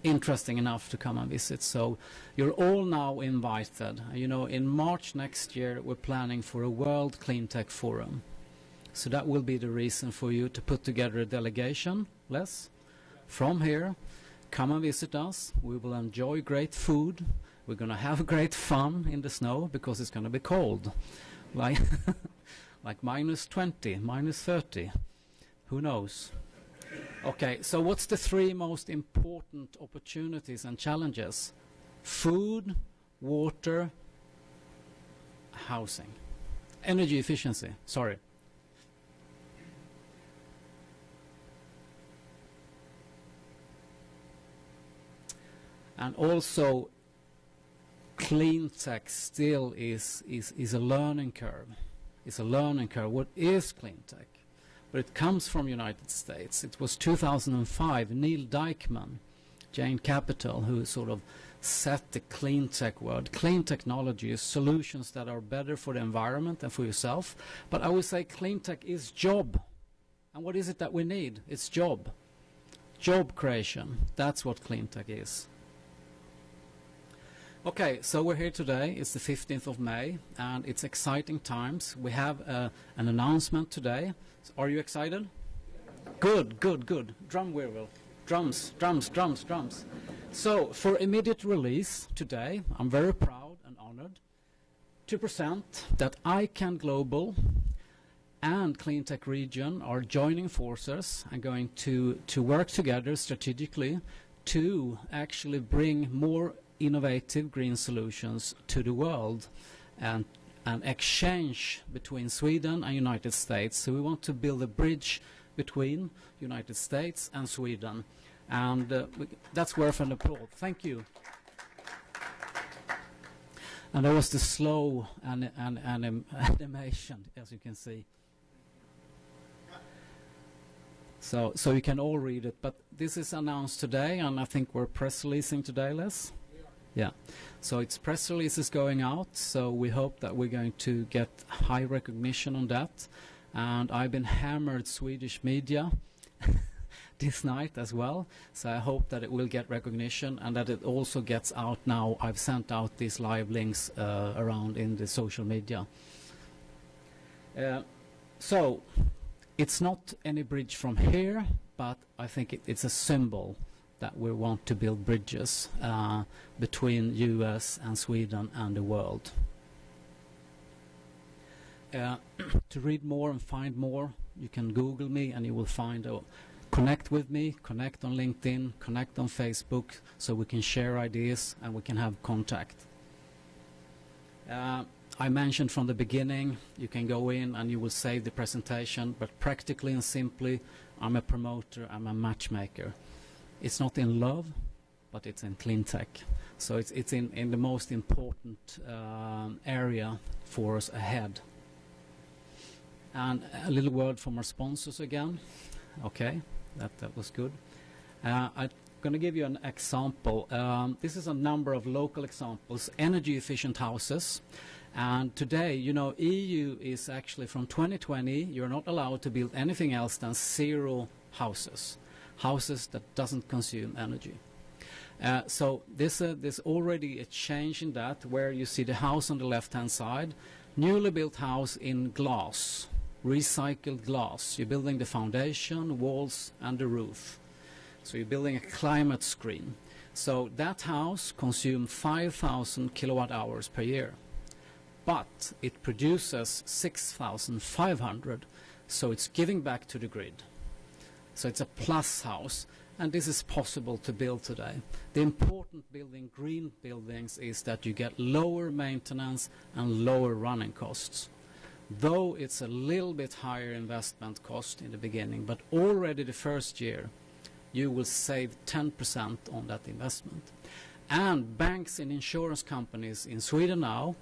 interesting enough to come and visit. So you're all now invited. You know, in March next year, we're planning for a World Cleantech Forum. So that will be the reason for you to put together a delegation, Les, from here. Come and visit us. We will enjoy great food. We're going to have great fun in the snow because it's going to be cold. Like like minus 20, minus 30. Who knows? Okay, so what's the 3 most important opportunities and challenges? Food, water, housing. Energy efficiency, sorry. And also, clean tech still is a learning curve. It's a learning curve. What is clean tech? But it comes from United States. It was 2005, Neil Dykman, Jane Capital, who sort of set the clean tech word. Clean technology is solutions that are better for the environment and for yourself. But I would say clean tech is job. And what is it that we need? It's job. Job creation. That's what clean tech is. Okay, so we're here today. It's the 15th of May, and it's exciting times. We have an announcement today. So are you excited? Good, good, good. Drum wheel. Drums, drums, drums, drums. So for immediate release today, I'm very proud and honored to present that iCAN-Global and Cleantech Region are joining forces and going to work together strategically to actually bring more innovative green solutions to the world and exchange between Sweden and United States. So we want to build a bridge between United States and Sweden, and that's worth an applaud. Thank you. And that was the slow animation, as you can see. So you can all read it, but this is announced today, and I think we're press releasing today, Les? Yeah, so it's press releases going out, so we hope that we're going to get high recognition on that. And I've been hammered Swedish media this night as well, so I hope that it will get recognition and that it also gets out now. I've sent out these live links around in the social media. So it's not any bridge from here, but I think it's a symbol that we want to build bridges between US and Sweden and the world. To read more and find more, you can Google me and you will find connect with me, connect on LinkedIn, connect on Facebook, so we can share ideas and we can have contact. I mentioned from the beginning, you can go in and you will save the presentation, but practically and simply, I'm a promoter, I'm a matchmaker. It's not in love, but it's in clean tech. So it's in the most important area for us ahead. And a little word from our sponsors again. Okay, that was good. I'm going to give you an example. This is a number of local examples. Energy efficient houses. And today, you know, EU is actually from 2020, you're not allowed to build anything else than 0 houses. Houses that doesn't consume energy. So there's already a change in that, where you see the house on the left-hand side, newly built house in glass. recycled glass. You're building the foundation, walls, and the roof. So you're building a climate screen. So that house consumes 5,000 kilowatt hours per year, but it produces 6,500, so it's giving back to the grid. So it's a plus house, and this is possible to build today. The important building green buildings is that you get lower maintenance and lower running costs. Though it's a little bit higher investment cost in the beginning, but already the first year you will save 10% on that investment. And banks and insurance companies in Sweden now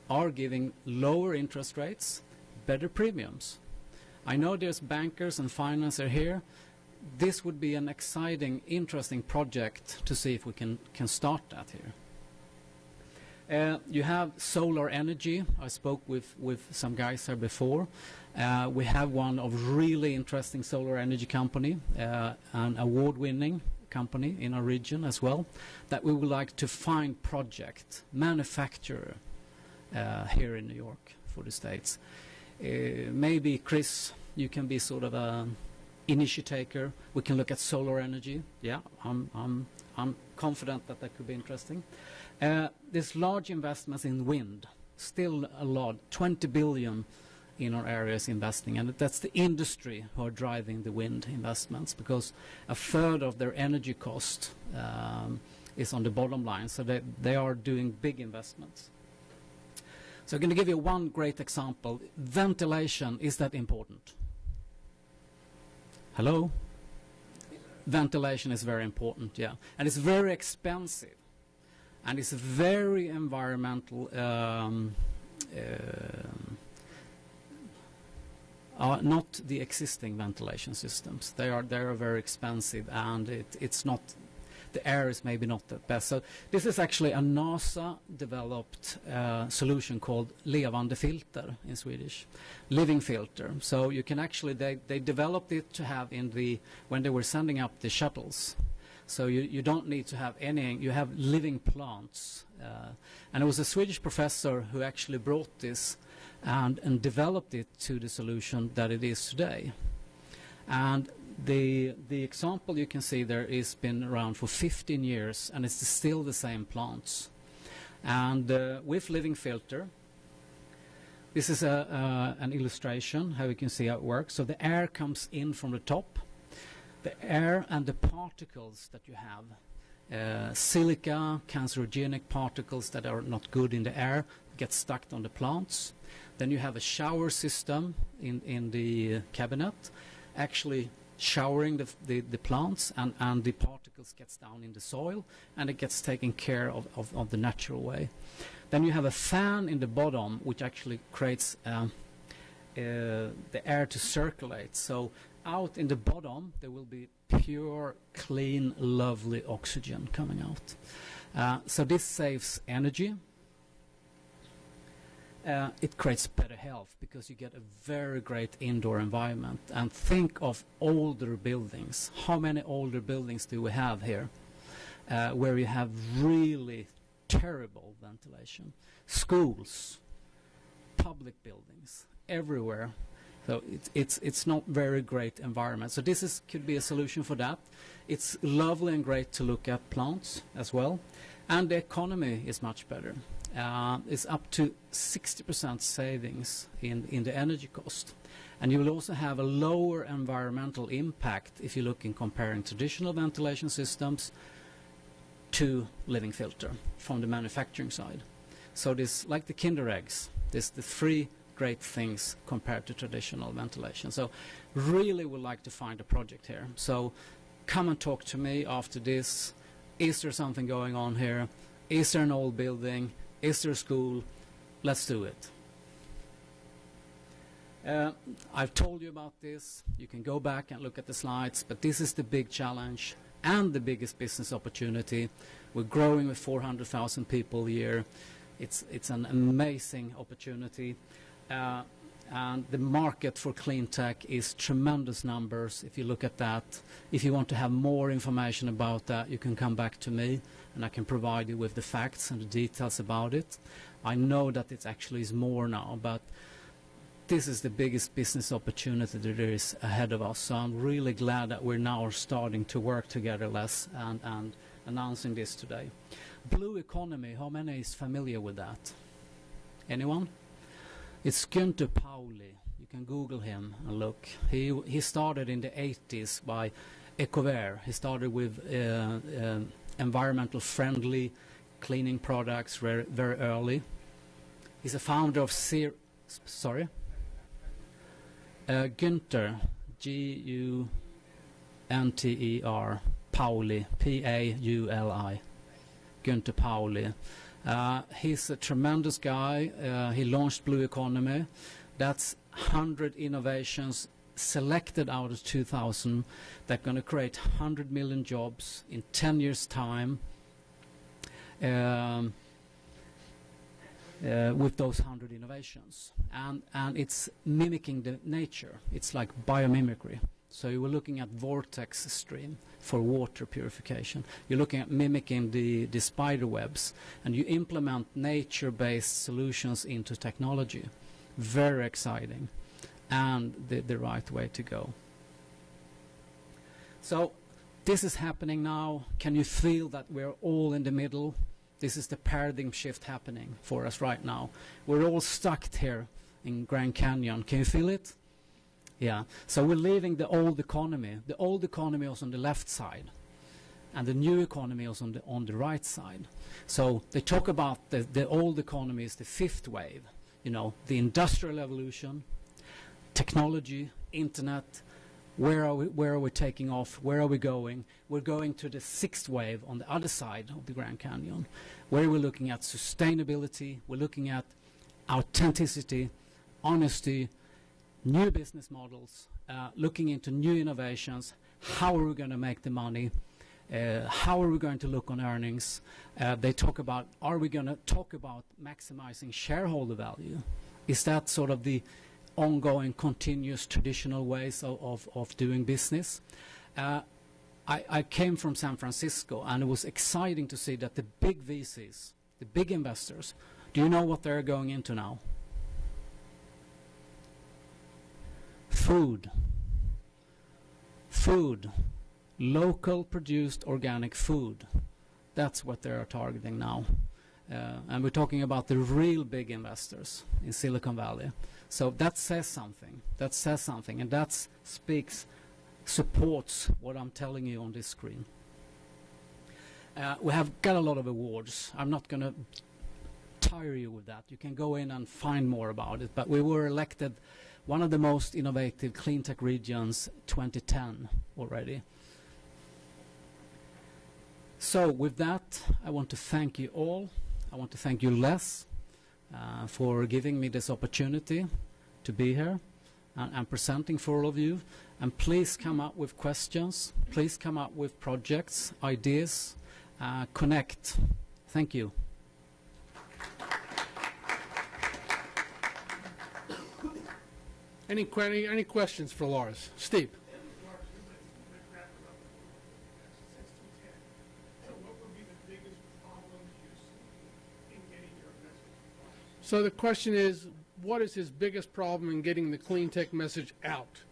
are giving lower interest rates, better premiums. I know there's bankers and financiers here. This would be an exciting, interesting project to see if we can start that here. You have solar energy. I spoke with some guys here before. We have one of really interesting solar energy company, an award-winning company in our region as well, that we would like to find project manufacturer here in New York for the States. Maybe Chris, you can be sort of a initiator. We can look at solar energy. Yeah, I'm confident that could be interesting. There's large investments in wind, still a lot, 20 billion in our areas investing, and that's the industry who are driving the wind investments, because a third of their energy cost is on the bottom line, so they are doing big investments. So I'm going to give you one great example. Ventilation, is that important? Hello? Ventilation is very important, yeah. And it's very expensive. And it's very environmental, not the existing ventilation systems. They are very expensive, and it's not, the air is maybe not the best. So this is actually a NASA-developed solution called levande filter in Swedish, living filter. So you can actually, they developed it to have when they were sending up the shuttles. So you don't need to have anything, you have living plants. And it was a Swedish professor who actually brought this and developed it to the solution that it is today. And the example you can see there has been around for 15 years, and it's still the same plants. And with living filter, this is an illustration, how you can see how it works. So the air comes in from the top. The air and the particles that you have, silica, cancerogenic particles that are not good in the air, get stuck on the plants. Then you have a shower system in the cabinet, actually showering the plants, and the particles gets down in the soil, and it gets taken care of the natural way. Then you have a fan in the bottom, which actually creates the air to circulate. So out in the bottom there will be pure, clean, lovely oxygen coming out. So this saves energy. It creates better health, because you get a very great indoor environment. And think of older buildings. How many older buildings do we have here where you have really terrible ventilation? Schools, public buildings, everywhere. So it's not very great environment. So this could be a solution for that. It's lovely and great to look at plants as well. And the economy is much better. It's up to 60% savings in the energy cost. And you will also have a lower environmental impact if you look in comparing traditional ventilation systems to living filter from the manufacturing side. So this, like the Kinder eggs, the three great things compared to traditional ventilation. So really would like to find a project here. So come and talk to me after this. Is there something going on here? Is there an old building? Is there a school? Let's do it. I've told you about this. You can go back and look at the slides, but this is the big challenge and the biggest business opportunity. We're growing with 400,000 people a year. It's an amazing opportunity. And the market for clean tech is tremendous numbers. If you look at that, if you want to have more information about that, you can come back to me and I can provide you with the facts and the details about it. I know that it actually is more now, but this is the biggest business opportunity that there is ahead of us. So I'm really glad that we're now starting to work together, Les, and announcing this today. Blue economy, how many is familiar with that? Anyone? It's Günther Pauli. You can Google him and look. He started in the 80s by Ecover. He started with environmental friendly cleaning products very, very early. He's a founder of Günther, G-U-N-T-E-R, Pauli, P-A-U-L-I, Günther Pauli. He's a tremendous guy. He launched Blue Economy. That's 100 innovations selected out of 2,000 that are going to create 100 million jobs in 10 years' time. With those 100 innovations, and it's mimicking the nature. It's like biomimicry. So you were looking at vortex stream for water purification. You're looking at mimicking the spider webs, and you implement nature-based solutions into technology. Very exciting, and the right way to go. So this is happening now. Can you feel that we're all in the middle? This is the paradigm shift happening for us right now. We're all stuck here in Grand Canyon. Can you feel it? Yeah. So we're leaving the old economy. The old economy was on the left side, and the new economy was on the right side. So they talk about the old economy is the fifth wave. You know, the industrial evolution, technology, internet. Where are we taking off? Where are we going? We're going to the sixth wave on the other side of the Grand Canyon, where we're looking at sustainability, we're looking at authenticity, honesty, new business models, looking into new innovations. How are we going to make the money? How are we going to look on earnings? They talk about, are we going to talk about maximizing shareholder value? Is that sort of the ongoing, continuous, traditional ways of doing business? I came from San Francisco, and it was exciting to see that the big VCs, the big investors, do you know what they're going into now? Food. Food. Local produced organic food. That's what they are targeting now. And we're talking about the real big investors in Silicon Valley. So that says something. That says something, and that supports what I'm telling you on this screen. We have got a lot of awards. I'm not going to tire you with that. You can go in and find more about it. But we were elected one of the most innovative cleantech regions 2010 already. So with that, I want to thank you all. I want to thank you, Les, for giving me this opportunity to be here and presenting for all of you. And please come up with questions. Please come up with projects, ideas, connect. Thank you. Any questions for Lars? Steve? So the question is, what is his biggest problem in getting the clean tech message out?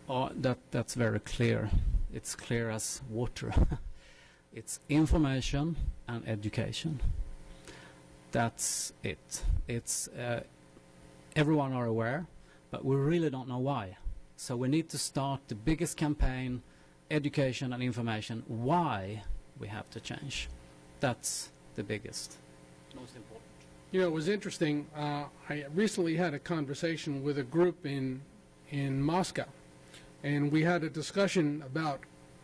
Oh, that's very clear. It's clear as water. It's information and education. That's it. It's everyone are aware, but we really don't know why. So we need to start the biggest campaign, education and information, why we have to change. That's the biggest, most important. You know, it was interesting. I recently had a conversation with a group in Moscow, and we had a discussion about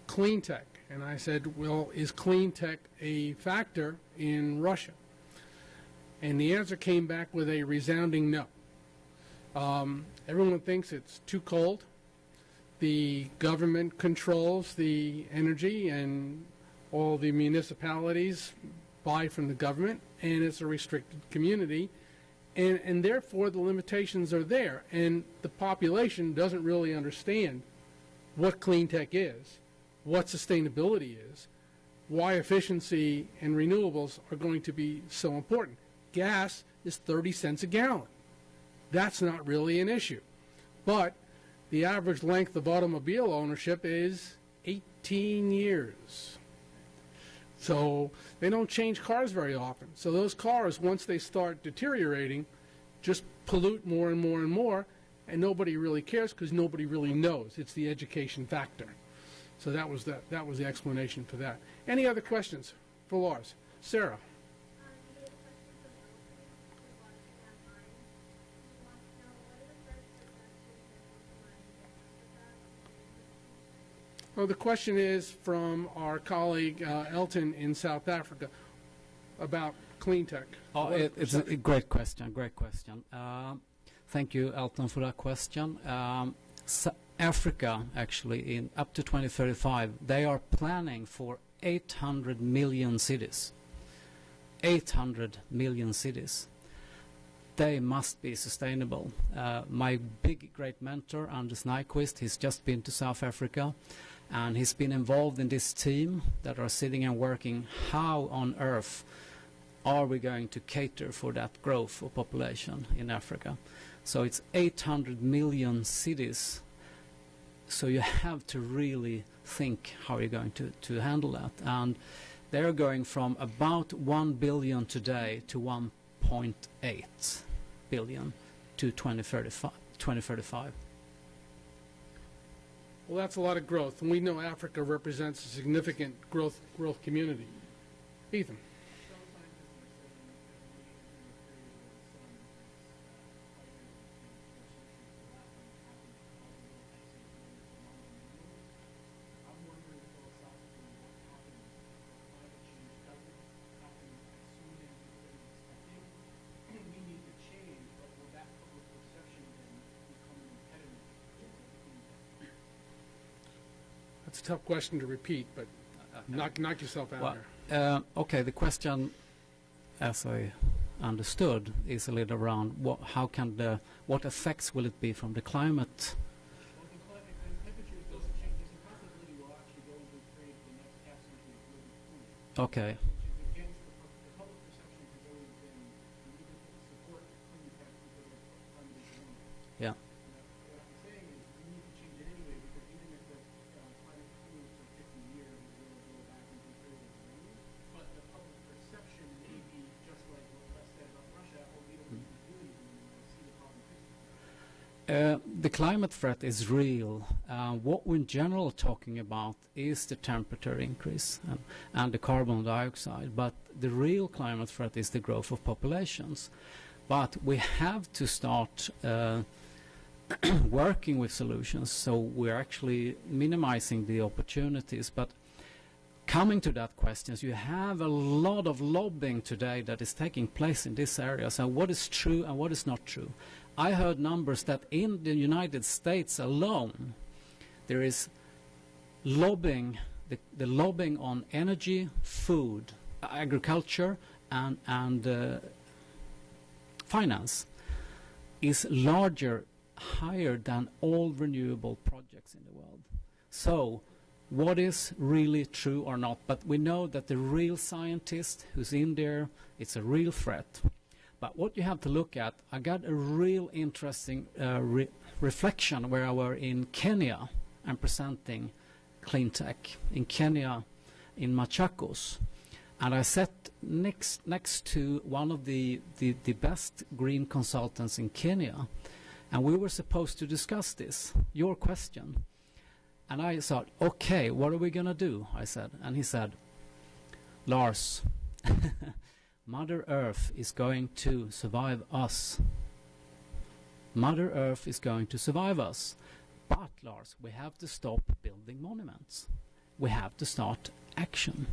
clean tech. And I said, well, is clean tech a factor in Russia? And the answer came back with a resounding no. Everyone thinks it's too cold. The government controls the energy, and all the municipalities buy from the government, and it's a restricted community, and therefore the limitations are there, and the population doesn't really understand what clean tech is, what sustainability is, why efficiency and renewables are going to be so important. Gas is 30 cents a gallon. that's not really an issue. But the average length of automobile ownership is 18 years. So they don't change cars very often. So those cars, once they start deteriorating, just pollute more and more and more, and nobody really cares because nobody really knows. It's the education factor. So that was the explanation for that. Any other questions for Lars? Sarah? Well, the question is from our colleague Elton in South Africa about cleantech. Oh, it's a great question, great question. Thank you, Elton, for that question. Africa, actually, in up to 2035, they are planning for 800 million cities. 800 million cities. They must be sustainable. My big, great mentor, Anders Nyquist, he's just been to South Africa, and he's been involved in this team that are sitting and working. How on earth are we going to cater for that growth of population in Africa? So it's 800 million cities. So you have to really think how you're going to handle that. And they're going from about 1 billion today to 1.8 billion to 2035. Well, that's a lot of growth, and we know Africa represents a significant growth community. Ethan? It's a tough question to repeat, but knock yourself out here. Okay, the question, as I understood, is a little around what effects will it be from the climate? Well, the temperature doesn't change. There's a possibility we'll actually go into the next half century of global cooling. Okay. Which is against the public perception has always been we need to support clean tech because of climate warming. Yeah. What I'm saying is we need to change it anyway because even if the climate cools for 50 years, we'll go back into a period of warming. But the public perception may be just like what Les said about Russia, or we don't need to do anything anymore, see the problem fixed. The climate threat is real. What we're in general talking about is the temperature increase and the carbon dioxide, but the real climate threat is the growth of populations. But we have to start working with solutions, so we're actually minimizing the opportunities. But coming to that question, you have a lot of lobbying today that is taking place in this area. So what is true and what is not true? I heard numbers that in the United States alone, there is lobbying, the lobbying on energy, food, agriculture, and finance is higher than all renewable projects in the world. So what is really true or not? But we know that the real scientist who's in there, it's a real threat. But what you have to look at, I got a real interesting reflection where I were in Kenya and presenting cleantech in Kenya, in Machakos. And I sat next to one of the best green consultants in Kenya. And we were supposed to discuss this, your question. And I thought, okay, what are we going to do? I said. And he said, Lars, Mother Earth is going to survive us. Mother Earth is going to survive us. But, Lars, we have to stop building monuments. We have to start action.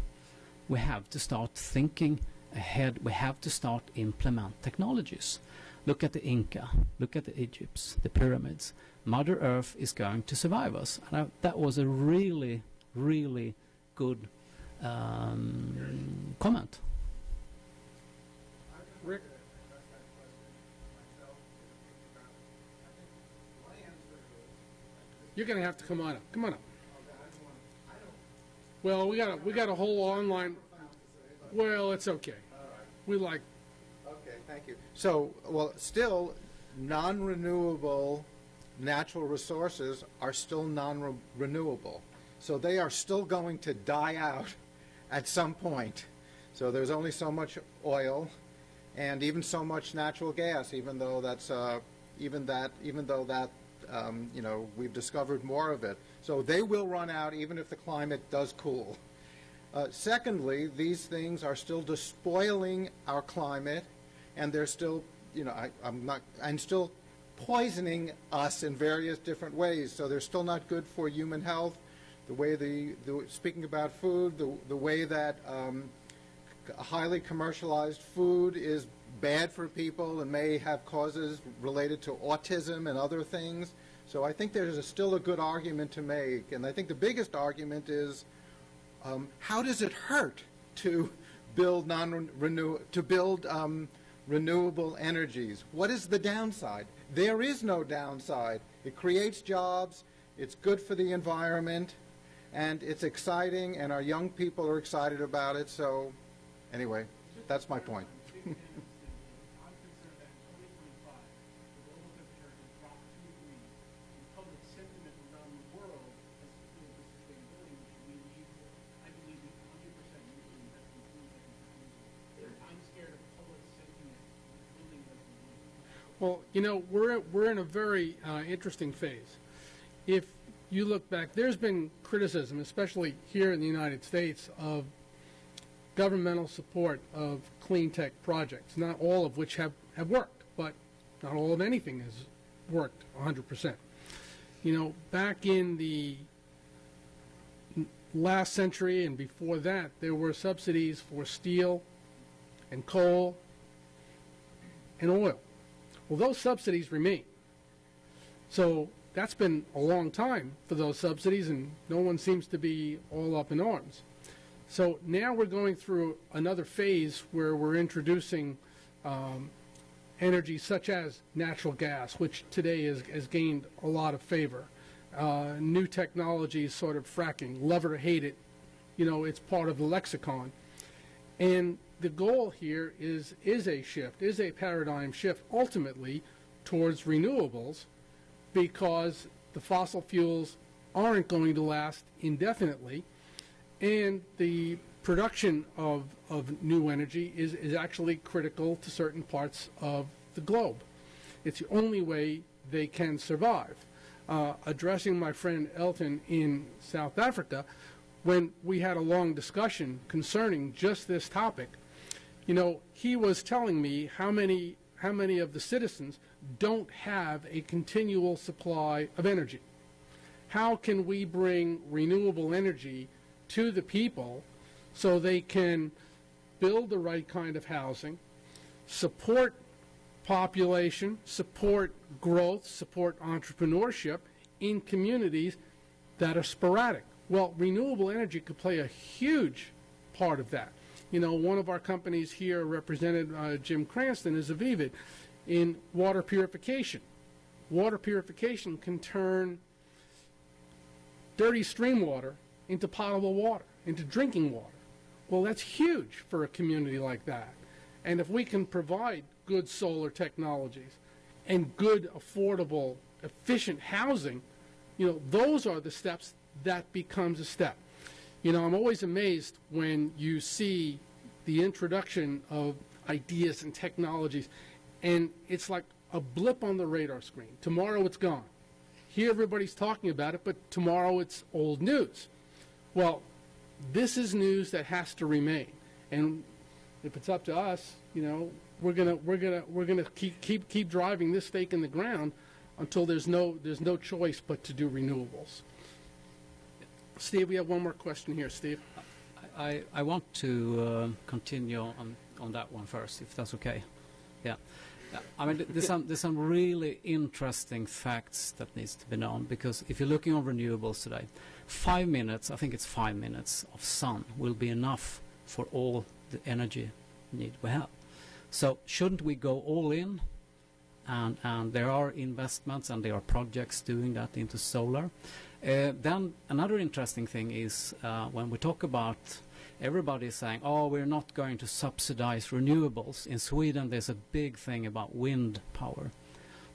We have to start thinking ahead. We have to start implement technologies. Look at the Inca. Look at the Egypts, the pyramids. Mother Earth is going to survive us. And that was a really, really good comment. Rick? You're going to have to come on up. Come on up. Well, we got a whole online. Well, it's okay. We like. Okay, thank you. So, well, still, non-renewable natural resources are still non-renewable. So they are still going to die out at some point. So there's only so much oil and even so much natural gas, even though that's you know, we've discovered more of it. So they will run out even if the climate does cool. Secondly, these things are still despoiling our climate, and they're still, you know, and still poisoning us in various different ways. So they're still not good for human health. The way speaking about food, the way that highly commercialized food is bad for people and may have causes related to autism and other things. So I think there's still a good argument to make, and I think the biggest argument is how does it hurt to build renewable energies? What is the downside? There is no downside. It creates jobs, it's good for the environment, and it's exciting, and our young people are excited about it. So anyway, that's my point. I'm concerned that in 2025, the global temperature has dropped 2 degrees, and public sentiment around the world has fueled the sustainability, which we need. I believe we 100% need to invest in clean tech and renewables. I'm scared of public sentiment building those renewables. Well, you know, we're in a very interesting phase. If you look back, there's been criticism, especially here in the United States, of governmental support of clean tech projects, not all of which have worked, but not all of anything has worked 100%. You know, back in the last century and before that, there were subsidies for steel and coal and oil. Well, those subsidies remain. So that's been a long time for those subsidies, and no one seems to be all up in arms. So now we're going through another phase where we're introducing energy such as natural gas, which today has gained a lot of favor. New technologies, sort of fracking, love it or hate it, you know, it's part of the lexicon. And the goal here is a paradigm shift ultimately towards renewables, because the fossil fuels aren't going to last indefinitely, and the production of new energy is actually critical to certain parts of the globe. It's the only way they can survive. Addressing my friend Elton in South Africa, when we had a long discussion concerning just this topic, you know, he was telling me how many of the citizens don't have a continual supply of energy. How can we bring renewable energy to the people so they can build the right kind of housing, support population, support growth, support entrepreneurship in communities that are sporadic? Well, renewable energy could play a huge part of that. You know, one of our companies here, represented Jim Cranston, is Avivid in water purification. Water purification can turn dirty stream water into potable water, into drinking water. Well, that's huge for a community like that. And if we can provide good solar technologies and good, affordable, efficient housing, you know, those are the steps that becomes a step. You know, I'm always amazed when you see the introduction of ideas and technologies, and it's like a blip on the radar screen. Tomorrow it's gone. Here everybody's talking about it, but tomorrow it's old news. Well, this is news that has to remain, and if it's up to us, you know, we're gonna keep driving this stake in the ground until there's no choice but to do renewables. Steve, we have one more question here. Steve, I want to continue on that one first, if that's okay. Yeah. I mean, there's some really interesting facts that needs to be known, because if you're looking on renewables today, 5 minutes, I think it's 5 minutes of sun will be enough for all the energy need we have. So shouldn't we go all in? And there are investments and there are projects doing that into solar. Then another interesting thing is when we talk about, everybody is saying, oh, we're not going to subsidize renewables. In Sweden, there's a big thing about wind power.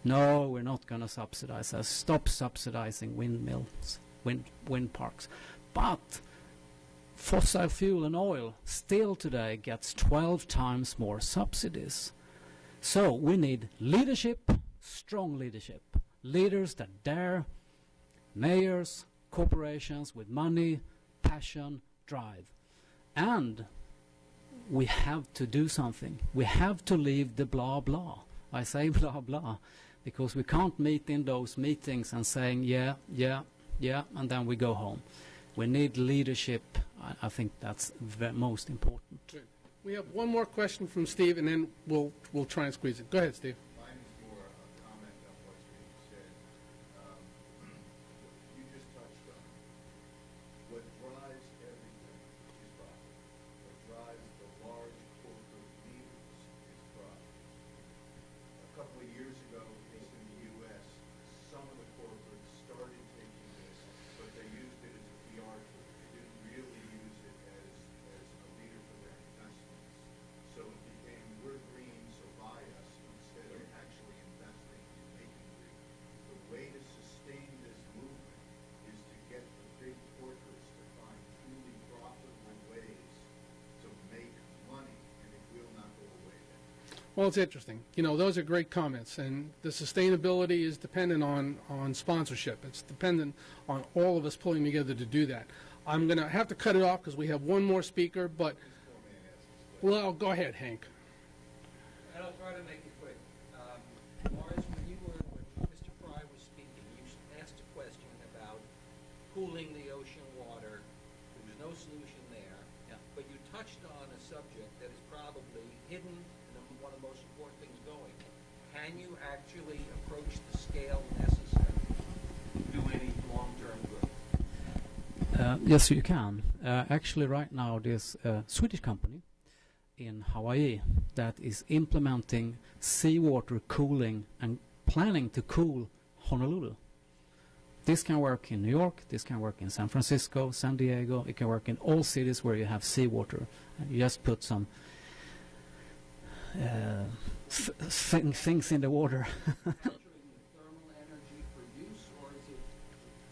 No, we're not going to subsidize that. Stop subsidizing windmills, wind parks. But fossil fuel and oil still today gets 12 times more subsidies. So we need leadership, strong leadership, leaders that dare, mayors, corporations with money, passion, drive. And we have to do something. We have to leave the blah blah. I say blah blah because we can't meet in those meetings and saying yeah, and then we go home. We need leadership. I think that's the most important. Good. We have one more question from Steve, and then we'll try and squeeze it. Go ahead, Steve. Mine is more a comment on what's being said. You just touched on what drives everything is profit. What drives the large corporate leaders is profit. A couple of years ago, at least in the U.S., some of the corporates started taking this, but they used it as a PR tool. They didn't really use it as a leader for their investments. So it became, we're green, so buy us, instead of actually investing in making green. The way to sustain this movement is to get the big corporates to find truly profitable ways to make money, and it will not go away then. Well, it's interesting. You know, those are great comments, and the sustainability is dependent on sponsorship. It's dependent on all of us pulling together to do that. I'm going to have to cut it off because we have one more speaker, but, well, go ahead, Hank. And I'll try to make it quick. Morris, when Mr. Fry was speaking, you asked a question about cooling the ocean water. There was no solution there. Yeah. But you touched on a subject that is probably hidden and one of the most important things going. Can you actually approach the scale necessary to do any long-term good? Yes, you can. Actually, right now, there's a Swedish company in Hawaii that is implementing seawater cooling and planning to cool Honolulu. This can work in New York, this can work in San Francisco, San Diego, it can work in all cities where you have seawater. And you just put some things in the water. Capturing the thermal energy for use, or is it,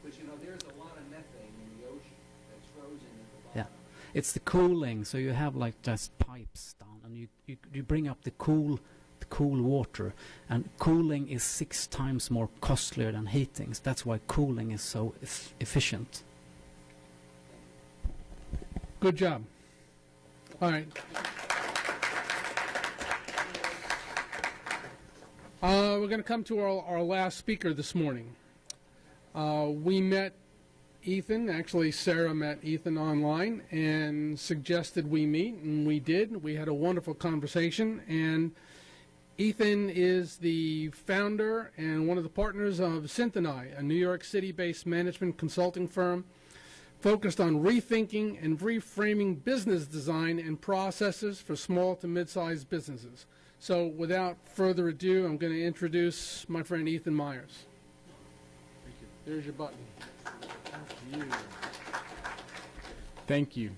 because you know there's a lot of methane in the ocean that's frozen at the bottom. Yeah, it's the cooling. So you have like just pipes down, and you bring up the cool water, and cooling is 6 times more costlier than heating. So that's why cooling is so efficient. Good job. All right. We're going to come to our last speaker this morning. We met Ethan, actually Sarah met Ethan online and suggested we meet, and we did. We had a wonderful conversation, and Ethan is the founder and one of the partners of Syntheni, a New York City-based management consulting firm focused on rethinking and reframing business design and processes for small to mid-sized businesses. So without further ado, I'm going to introduce my friend Ethan Myers. Thank you. There's your button. Thank you. Thank you.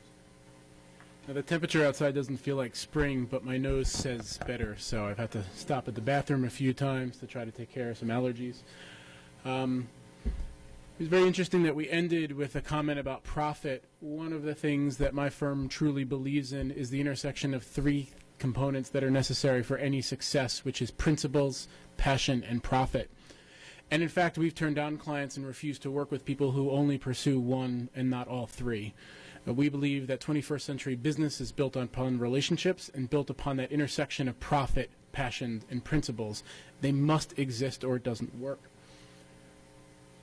Now, the temperature outside doesn't feel like spring, but my nose says better, so I've had to stop at the bathroom a few times to try to take care of some allergies. It was very interesting that we ended with a comment about profit. One of the things that my firm truly believes in is the intersection of 3 components that are necessary for any success, which is principles, passion, and profit. And in fact, we've turned down clients and refused to work with people who only pursue one and not all 3. We believe that 21st century business is built upon relationships and built upon that intersection of profit, passion, and principles. They must exist or it doesn't work.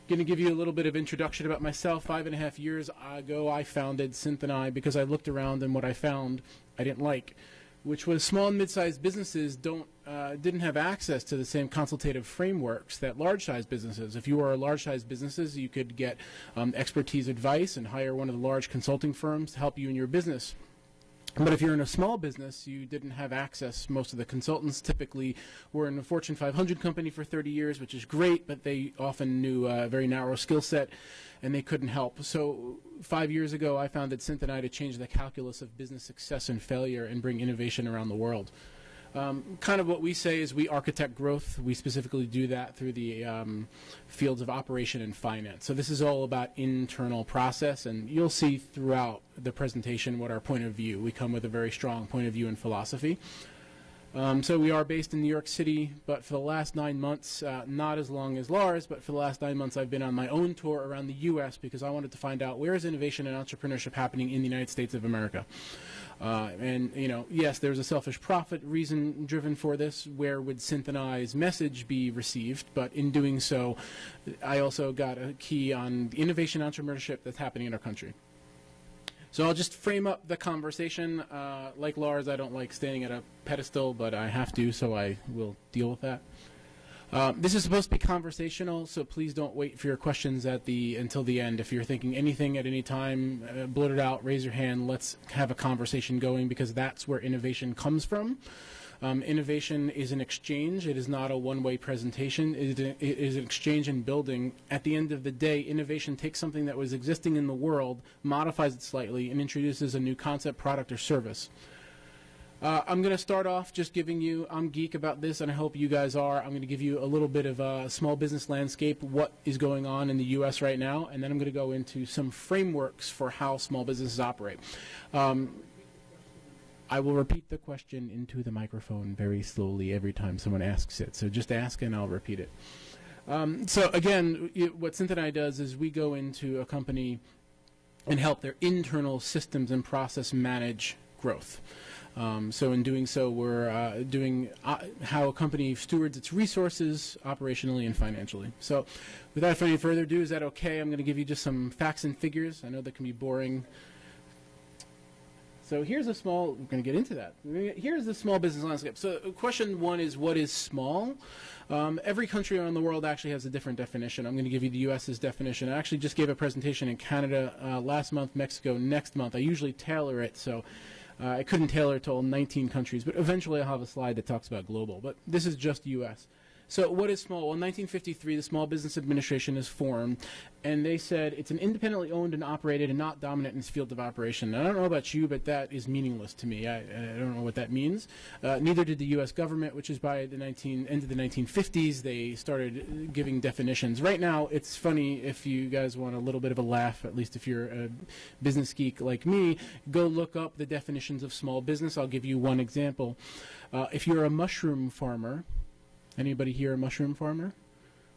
Going to give you a little bit of introduction about myself. 5.5 years ago, I founded Syntheni because I looked around and what I found I didn't like, which was small and mid-sized businesses didn't have access to the same consultative frameworks that large-sized businesses. If you were a large-sized businesses, you could get expertise advice and hire one of the large consulting firms to help you in your business. But if you're in a small business, you didn't have access. Most of the consultants typically were in a Fortune 500 company for 30 years, which is great, but they often knew a very narrow skill set, and they couldn't help. So 5 years ago, I founded Syntheni to change the calculus of business success and failure and bring innovation around the world. Kind of what we say is we architect growth. We specifically do that through the fields of operation and finance. So this is all about internal process, and you'll see throughout the presentation what our point of view. We come with a very strong point of view and philosophy. So we are based in New York City, but for the last 9 months, not as long as Lars, but for the last 9 months I've been on my own tour around the U.S. because I wanted to find out where is innovation and entrepreneurship happening in the United States of America. And, you know, yes, there's a selfish profit reason driven for this. Where would Synthenize message be received? But in doing so, I also got a key on innovation entrepreneurship that's happening in our country. So I'll just frame up the conversation. Like Lars, I don't like standing at a pedestal, but I have to, so I will deal with that. This is supposed to be conversational, so please don't wait for your questions until the end. If you're thinking anything at any time, blurt it out, raise your hand, let's have a conversation going, because that's where innovation comes from. Innovation is an exchange. It is not a one-way presentation. It is an exchange in building. At the end of the day, innovation takes something that was existing in the world, modifies it slightly, and introduces a new concept, product, or service. I'm going to start off just giving you, I'm geek about this, and I hope you guys are. I'm going to give you a little bit of a small business landscape, what is going on in the U.S. right now, and then I'm going to go into some frameworks for how small businesses operate. I will repeat the question into the microphone very slowly every time someone asks it. So just ask and I'll repeat it. So again, what Synthenize does is we go into a company and help their internal systems and process manage growth. So in doing so, we're doing how a company stewards its resources operationally and financially. So without any further ado, is that okay? I'm going to give you just some facts and figures. I know that can be boring. So here's a small, we're going to get into that. Here's the small business landscape. So question one is, what is small? Every country around the world actually has a different definition. I'm going to give you the U.S.'s definition. I actually just gave a presentation in Canada last month, Mexico next month. I usually tailor it, so I couldn't tailor it to all 19 countries, but eventually I'll have a slide that talks about global. But this is just U.S. So what is small? Well, in 1953, the Small Business Administration is formed, and they said it's an independently owned and operated and not dominant in its field of operation. And I don't know about you, but that is meaningless to me. I don't know what that means. Neither did the U.S. government, which is by the end of the 1950s, they started giving definitions. Right now, it's funny if you guys want a little bit of a laugh, at least if you're a business geek like me, go look up the definitions of small business. I'll give you one example. If you're a mushroom farmer, anybody here a mushroom farmer?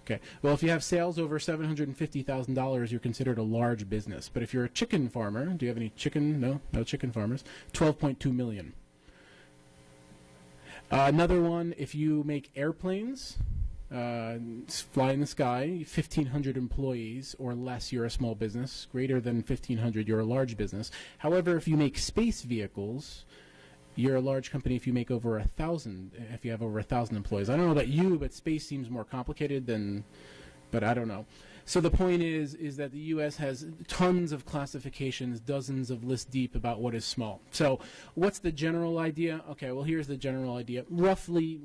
Okay. Well, if you have sales over $750,000, you're considered a large business. But if you're a chicken farmer, do you have any chicken? No chicken farmers. 12.2 million. Another one, if you make airplanes, fly in the sky, 1,500 employees or less, you're a small business. Greater than 1,500, you're a large business. However, if you make space vehicles, you're a large company if you make over 1,000, if you have over 1,000 employees. I don't know about you, but space seems more complicated than, but I don't know. So the point is that the U.S. has tons of classifications, dozens of lists deep about what is small. So what's the general idea? Okay, well, here's the general idea. Roughly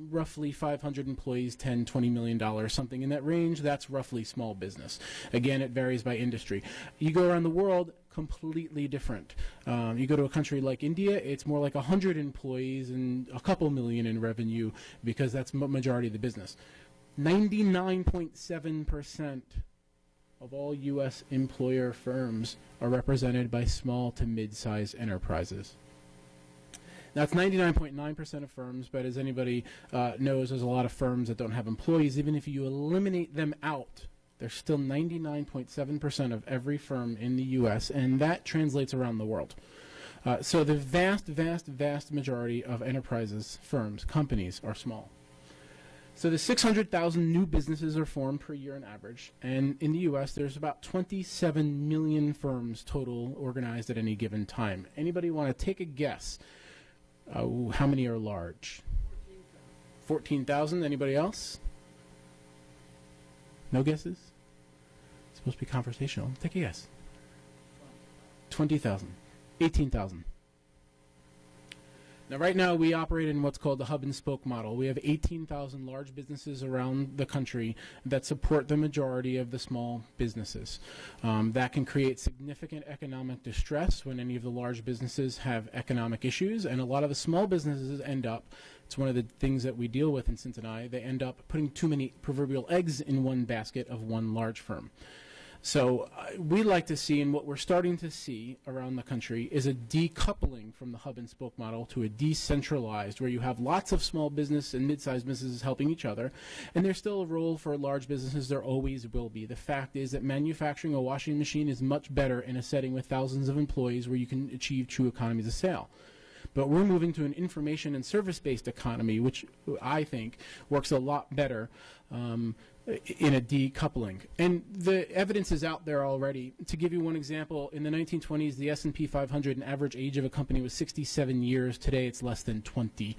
500 employees, $10, $20 million, something in that range. That's roughly small business. Again, it varies by industry. You go around the world, completely different. You go to a country like India, it's more like 100 employees and a couple million in revenue because that's the majority of the business. 99.7% of all U.S. employer firms are represented by small to mid-sized enterprises. That's 99.9% of firms, but as anybody knows, there's a lot of firms that don't have employees. Even if you eliminate them out, there's still 99.7% of every firm in the U.S., and that translates around the world. So the vast majority of enterprises, firms, companies are small. So the 600,000 new businesses are formed per year on average, and in the U.S. there's about 27 million firms total organized at any given time. Anybody want to take a guess how many are large? 14,000. Anybody else? No guesses? It's supposed to be conversational. Take a guess. 20,000. 18,000. Now, right now, we operate in what's called the hub and spoke model. We have 18,000 large businesses around the country that support the majority of the small businesses. That can create significant economic distress when any of the large businesses have economic issues, and a lot of the small businesses end up It's one of the things that we deal with in Cincinnati. They end up putting too many proverbial eggs in one basket of one large firm. So we like to see, and what we're starting to see around the country, is a decoupling from the hub and spoke model to a decentralized, where you have lots of small business and mid-sized businesses helping each other, and there's still a role for large businesses. There always will be. The fact is that manufacturing a washing machine is much better in a setting with thousands of employees where you can achieve true economies of scale. But we're moving to an information and service-based economy, which I think works a lot better in a decoupling. And the evidence is out there already. To give you one example, in the 1920s, the S&P 500, an average age of a company was 67 years. Today, it's less than 20.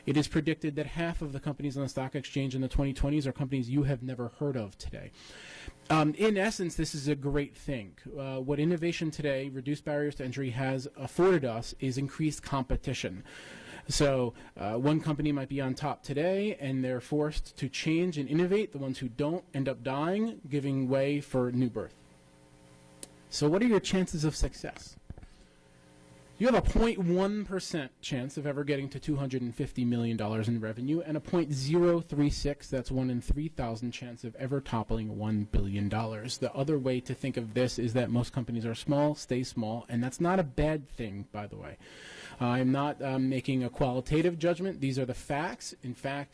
It is predicted that half of the companies on the stock exchange in the 2020s are companies you have never heard of today. In essence, this is a great thing. What innovation today, reduced barriers to entry, has afforded us is increased competition. So one company might be on top today, and they're forced to change and innovate. The ones who don't end up dying, giving way for new birth. So what are your chances of success? You have a 0.1% chance of ever getting to $250 million in revenue, and a 0.036, that's 1 in 3,000 chance of ever toppling $1 billion. The other way to think of this is that most companies are small, stay small, and that's not a bad thing, by the way. I'm not making a qualitative judgment. These are the facts. In fact,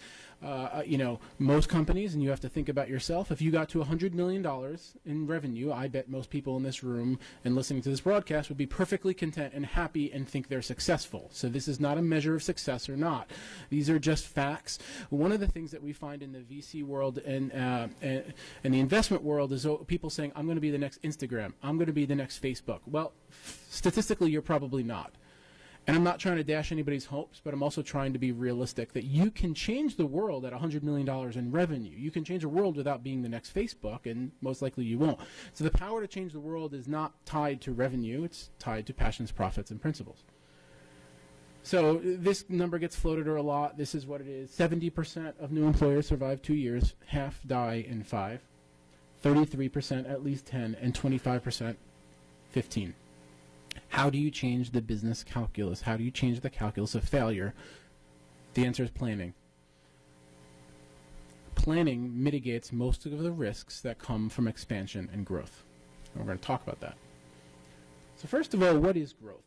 most companies, and you have to think about yourself, if you got to $100 million in revenue, I bet most people in this room and listening to this broadcast would be perfectly content and happy and think they're successful. So this is not a measure of success or not. These are just facts. One of the things that we find in the VC world and the investment world is people saying, I'm going to be the next Instagram. I'm going to be the next Facebook. Well, statistically, you're probably not. And I'm not trying to dash anybody's hopes, but I'm also trying to be realistic that you can change the world at $100 million in revenue. You can change the world without being the next Facebook, and most likely you won't. So the power to change the world is not tied to revenue. It's tied to passions, profits, and principles. So this number gets floated a lot. This is what it is. 70% of new employers survive 2 years. Half die in 5. 33% at least 10, and 25% 15. How do you change the business calculus? How do you change the calculus of failure? The answer is planning. Planning mitigates most of the risks that come from expansion and growth. And we're going to talk about that. So first of all, what is growth?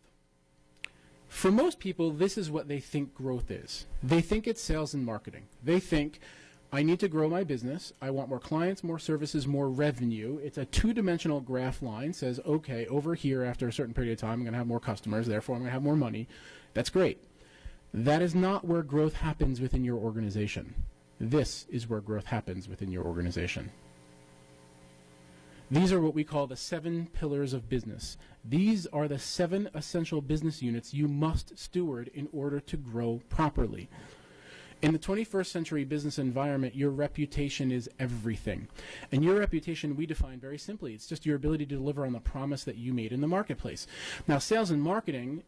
For most people, this is what they think growth is. They think it's sales and marketing. They think, I need to grow my business. I want more clients, more services, more revenue. It's a two-dimensional graph line. Says, okay, over here after a certain period of time, I'm going to have more customers. Therefore, I'm going to have more money. That's great. That is not where growth happens within your organization. This is where growth happens within your organization. These are what we call the 7 pillars of business. These are the 7 essential business units you must steward in order to grow properly. In the 21st century business environment, your reputation is everything. And your reputation we define very simply. It's just your ability to deliver on the promise that you made in the marketplace. Now, sales and marketing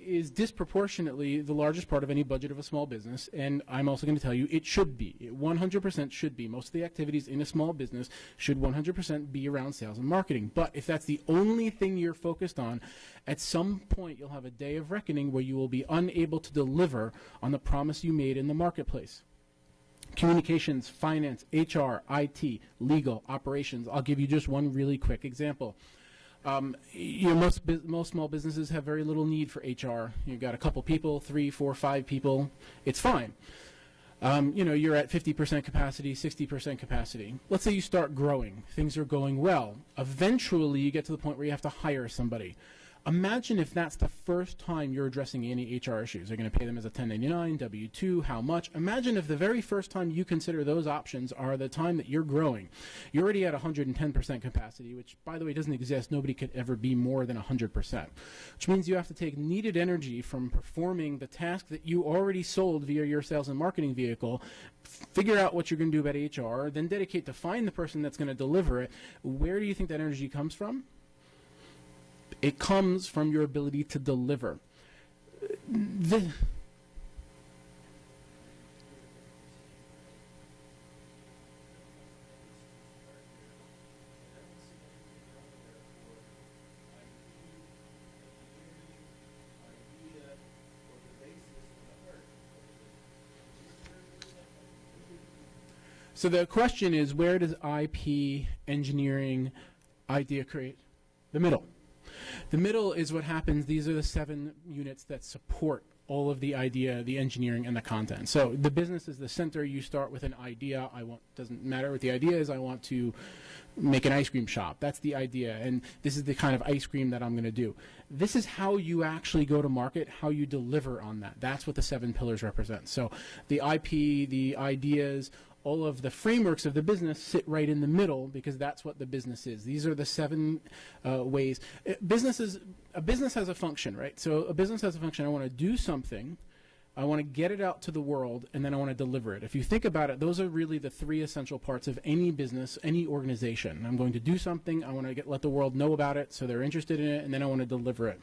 is disproportionately the largest part of any budget of a small business, and I'm also going to tell you it should be. It 100% should be. Most of the activities in a small business should 100% be around sales and marketing. But if that's the only thing you're focused on, at some point you'll have a day of reckoning where you will be unable to deliver on the promise you made in the marketplace. Communications, finance, HR, IT, legal, operations. I'll give you just one really quick example. Most small businesses have very little need for HR. You've got a couple people, 3, 4, 5 people. It's fine. You're at 50% capacity, 60% capacity. Let's say you start growing. Things are going well. Eventually, you get to the point where you have to hire somebody. Imagine if that's the first time you're addressing any HR issues. You're going to pay them as a 1099, W-2, how much? Imagine if the very first time you consider those options are the time that you're growing. You're already at 110% capacity, which, by the way, doesn't exist. Nobody could ever be more than 100%, which means you have to take needed energy from performing the task that you already sold via your sales and marketing vehicle, figure out what you're going to do about HR, then dedicate to find the person that's going to deliver it. Where do you think that energy comes from? It comes from your ability to deliver. So the question is, where does IP engineering idea create? The middle. The middle is what happens. These are the 7 units that support all of the idea, the engineering, and the content. So the business is the center. You start with an idea. Doesn't matter what the idea is. I want to make an ice cream shop. That's the idea. And this is the kind of ice cream that I'm going to do. This is how you actually go to market, how you deliver on that. That's what the 7 pillars represent. So the IP, the ideas, all of the frameworks of the business sit right in the middle because that's what the business is. These are the 7 ways. A business has a function, right? So a business has a function. I want to do something. I want to get it out to the world, and then I want to deliver it. If you think about it, those are really the 3 essential parts of any business, any organization. I'm going to do something. I want to let the world know about it, so they're interested in it, and then I want to deliver it.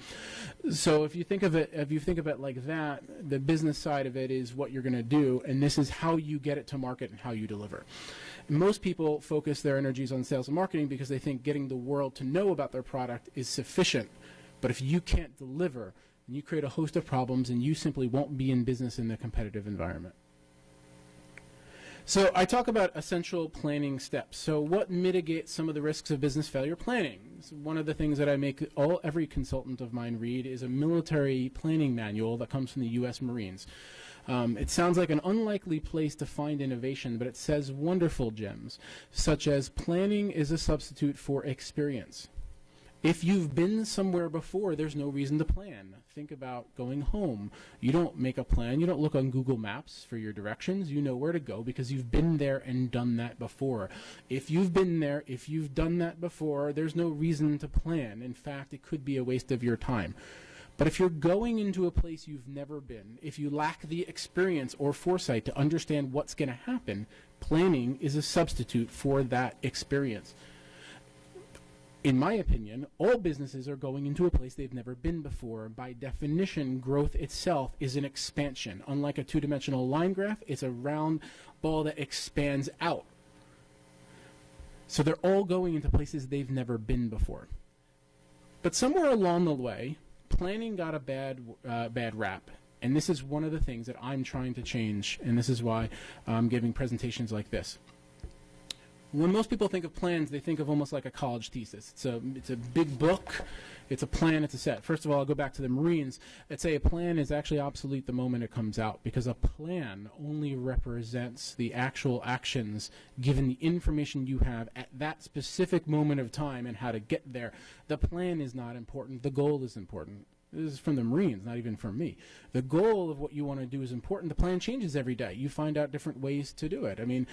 So if you think of it like that, the business side of it is what you're going to do, and this is how you get it to market and how you deliver. Most people focus their energies on sales and marketing because they think getting the world to know about their product is sufficient. But if you can't deliver, and you create a host of problems, and you simply won't be in business in the competitive environment. So I talk about essential planning steps. So what mitigates some of the risks of business failure? Planning. So one of the things that I make every consultant of mine read is a military planning manual that comes from the U.S. Marines. It sounds like an unlikely place to find innovation, but it says wonderful gems, such as planning is a substitute for experience. If you've been somewhere before, there's no reason to plan. Think about going home. You don't make a plan. You don't look on Google Maps for your directions. You know where to go because you've been there and done that before. If you've been there, if you've done that before, there's no reason to plan. In fact, it could be a waste of your time. But if you're going into a place you've never been, if you lack the experience or foresight to understand what's going to happen, planning is a substitute for that experience. In my opinion, all businesses are going into a place they've never been before. By definition, growth itself is an expansion. Unlike a two-dimensional line graph, it's a round ball that expands out. So they're all going into places they've never been before. But somewhere along the way, planning got a bad rap. And this is one of the things that I'm trying to change, and this is why I'm giving presentations like this. When most people think of plans, they think of almost like a college thesis. It's a big book, it's a plan, it's a set. First of all, I'll go back to the Marines. I'd say a plan is actually obsolete the moment it comes out because a plan only represents the actual actions given the information you have at that specific moment of time and how to get there. The plan is not important, the goal is important. This is from the Marines, not even from me. The goal of what you want to do is important. The plan changes every day. You find out different ways to do it. I mean,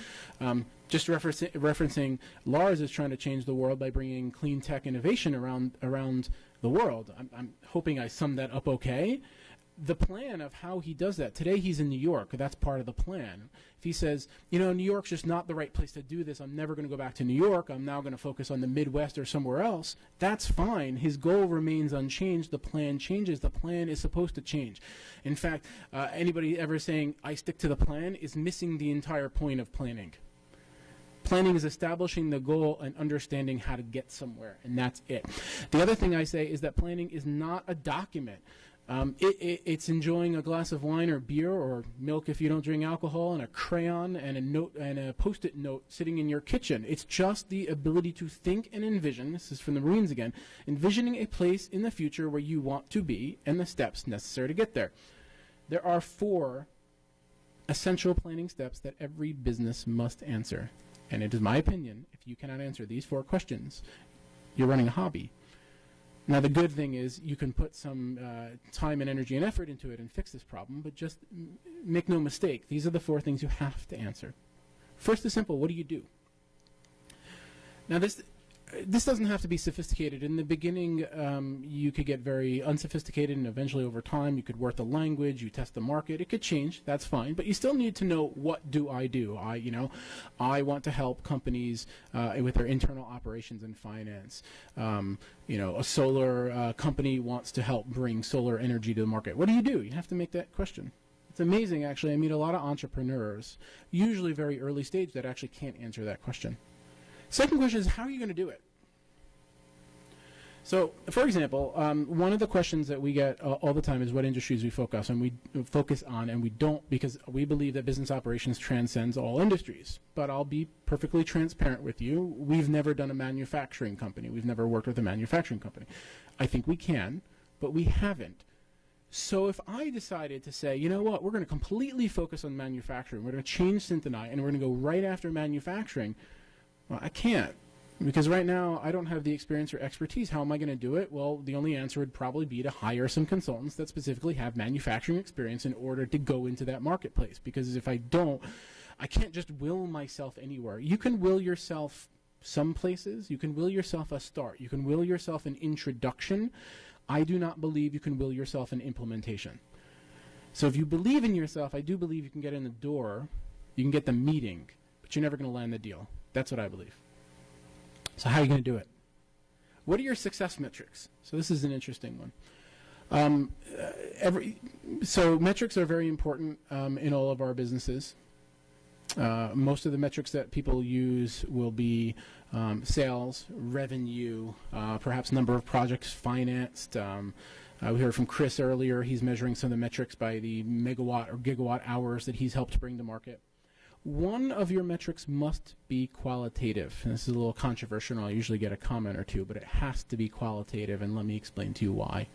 just referencing Lars is trying to change the world by bringing clean tech innovation around the world. I'm hoping I summed that up okay. The plan of how he does that. Today he's in New York. That's part of the plan. If he says, you know, New York's just not the right place to do this, I'm never going to go back to New York, I'm now going to focus on the Midwest or somewhere else, that's fine. His goal remains unchanged. The plan changes. The plan is supposed to change. In fact, anybody ever saying, I stick to the plan, is missing the entire point of planning. Planning is establishing the goal and understanding how to get somewhere, and that's it. The other thing I say is that planning is not a document. It's enjoying a glass of wine or beer or milk if you don't drink alcohol and a crayon and a note and a post-it note sitting in your kitchen. It's just the ability to think and envision, this is from the Marines again, envisioning a place in the future where you want to be and the steps necessary to get there. There are 4 essential planning steps that every business must answer. And it is my opinion, if you cannot answer these 4 questions, you're running a hobby. Now, the good thing is you can put some time and energy and effort into it and fix this problem, but just make no mistake, these are the 4 things you have to answer. First is simple, what do you do? Now, this doesn't have to be sophisticated. In the beginning, you could get very unsophisticated, and eventually over time you could work the language, you test the market. It could change, that's fine, but you still need to know, what do? I want to help companies with their internal operations and finance. A solar company wants to help bring solar energy to the market. What do? You have to make that question. It's amazing, actually. I meet a lot of entrepreneurs, usually very early stage, that actually can't answer that question. Second question is, how are you going to do it? So, for example, one of the questions that we get all the time is what industries we focus on. We focus on, and we don't, because we believe that business operations transcends all industries. But I'll be perfectly transparent with you. We've never done a manufacturing company. We've never worked with a manufacturing company. I think we can, but we haven't. So if I decided to say, you know what, we're going to completely focus on manufacturing, we're going to change Synthonite, and we're going to go right after manufacturing, well, I can't. Because right now, I don't have the experience or expertise. How am I going to do it? Well, the only answer would probably be to hire some consultants that specifically have manufacturing experience in order to go into that marketplace. Because if I don't, I can't just will myself anywhere. You can will yourself some places. You can will yourself a start. You can will yourself an introduction. I do not believe you can will yourself an implementation. So if you believe in yourself, I do believe you can get in the door, you can get the meeting, but you're never going to land the deal. That's what I believe. So how are you going to do it? What are your success metrics? So this is an interesting one. So metrics are very important in all of our businesses. Most of the metrics that people use will be sales, revenue, perhaps number of projects financed. We heard from Chris earlier. He's measuring some of the metrics by the megawatt or gigawatt hours that he's helped bring to market. One of your metrics must be qualitative. And this is a little controversial, and I'll usually get a comment or two, but it has to be qualitative, and let me explain to you why.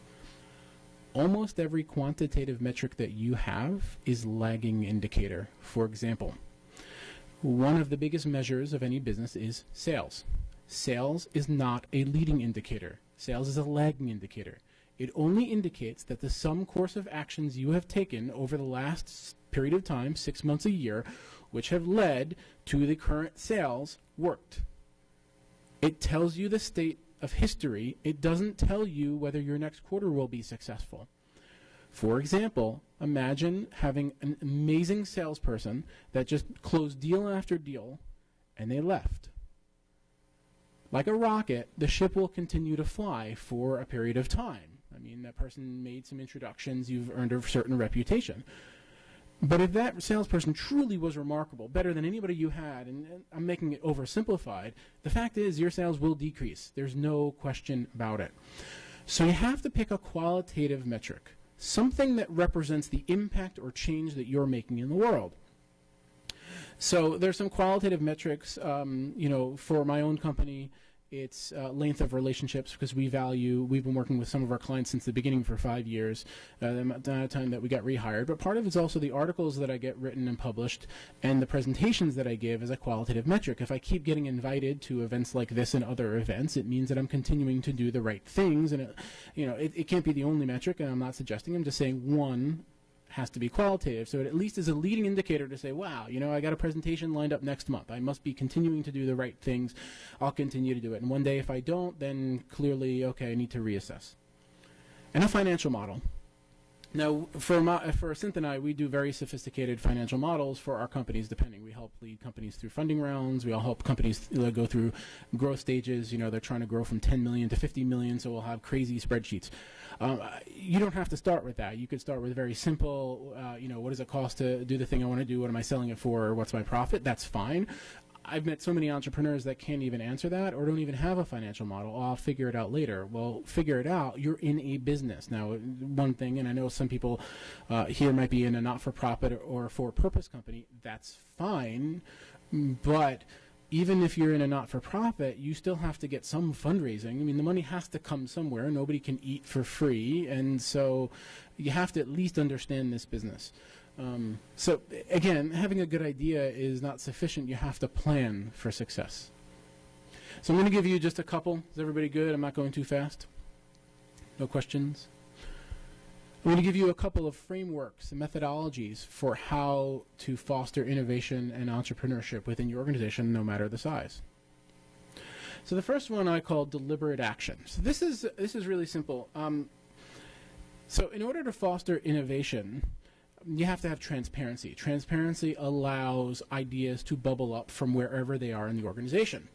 Almost every quantitative metric that you have is lagging indicator. For example, one of the biggest measures of any business is sales. Sales is not a leading indicator. Sales is a lagging indicator. It only indicates that the sum course of actions you have taken over the last period of time, 6 months, a year, which have led to the current sales, worked. It tells you the state of history. It doesn't tell you whether your next quarter will be successful. For example, imagine having an amazing salesperson that just closed deal after deal, and they left. Like a rocket, the ship will continue to fly for a period of time. I mean, that person made some introductions, you've earned a certain reputation. But if that salesperson truly was remarkable, better than anybody you had, and I'm making it oversimplified, the fact is your sales will decrease. There's no question about it. So you have to pick a qualitative metric, something that represents the impact or change that you're making in the world. So there's some qualitative metrics, for my own company. It's length of relationships, because we've been working with some of our clients since the beginning for 5 years, the amount of time that we got rehired. But part of it's also the articles that I get written and published and the presentations that I give as a qualitative metric. If I keep getting invited to events like this and other events, it means that I'm continuing to do the right things. And, it can't be the only metric, and I'm not suggesting. I'm just saying one has to be qualitative, so it at least is a leading indicator to say, wow, I got a presentation lined up next month. I must be continuing to do the right things. I'll continue to do it. And one day if I don't, then clearly, okay, I need to reassess. And a financial model. Now, for Synthonite, we do very sophisticated financial models for our companies, depending. We help lead companies through funding rounds. We all help companies go through growth stages. They're trying to grow from 10 million to 50 million, so we'll have crazy spreadsheets. You don't have to start with that. You could start with very simple, what does it cost to do the thing I want to do? What am I selling it for? Or what's my profit? That's fine. I've met so many entrepreneurs that can't even answer that or don't even have a financial model. Oh, I'll figure it out later. Well, figure it out. You're in a business. Now, one thing, and I know some people here might be in a not-for-profit or for-purpose company. That's fine. But even if you're in a not-for-profit, you still have to get some fundraising. I mean, the money has to come somewhere. Nobody can eat for free. And so you have to at least understand this business. So again, having a good idea is not sufficient. You have to plan for success. So I'm going to give you just a couple. Is everybody good? I'm not going too fast. No questions? I'm going to give you a couple of frameworks and methodologies for how to foster innovation and entrepreneurship within your organization, no matter the size. So the first one I call deliberate action. So this is really simple. So in order to foster innovation, you have to have transparency. Transparency allows ideas to bubble up from wherever they are in the organization.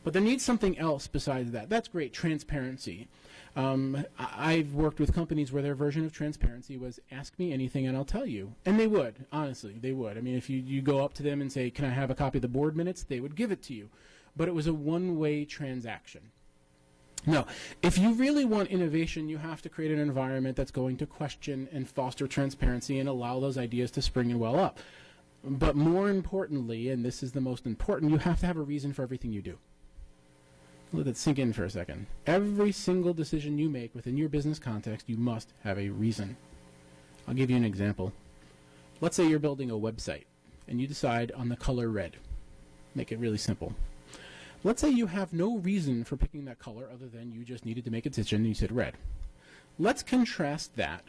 But there needs something else besides that. That's great, transparency. I've worked with companies where their version of transparency was, ask me anything and I'll tell you. And they would, honestly, they would. I mean, if you go up to them and say, can I have a copy of the board minutes, they would give it to you. But it was a one-way transaction. No. If you really want innovation, you have to create an environment that's going to question and foster transparency and allow those ideas to spring and well up. But more importantly, and this is the most important, you have to have a reason for everything you do. Let that sink in for a second. Every single decision you make within your business context, you must have a reason. I'll give you an example. Let's say you're building a website, and you decide on the color red. Make it really simple. Let's say you have no reason for picking that color other than you just needed to make a decision and you said red. Let's contrast that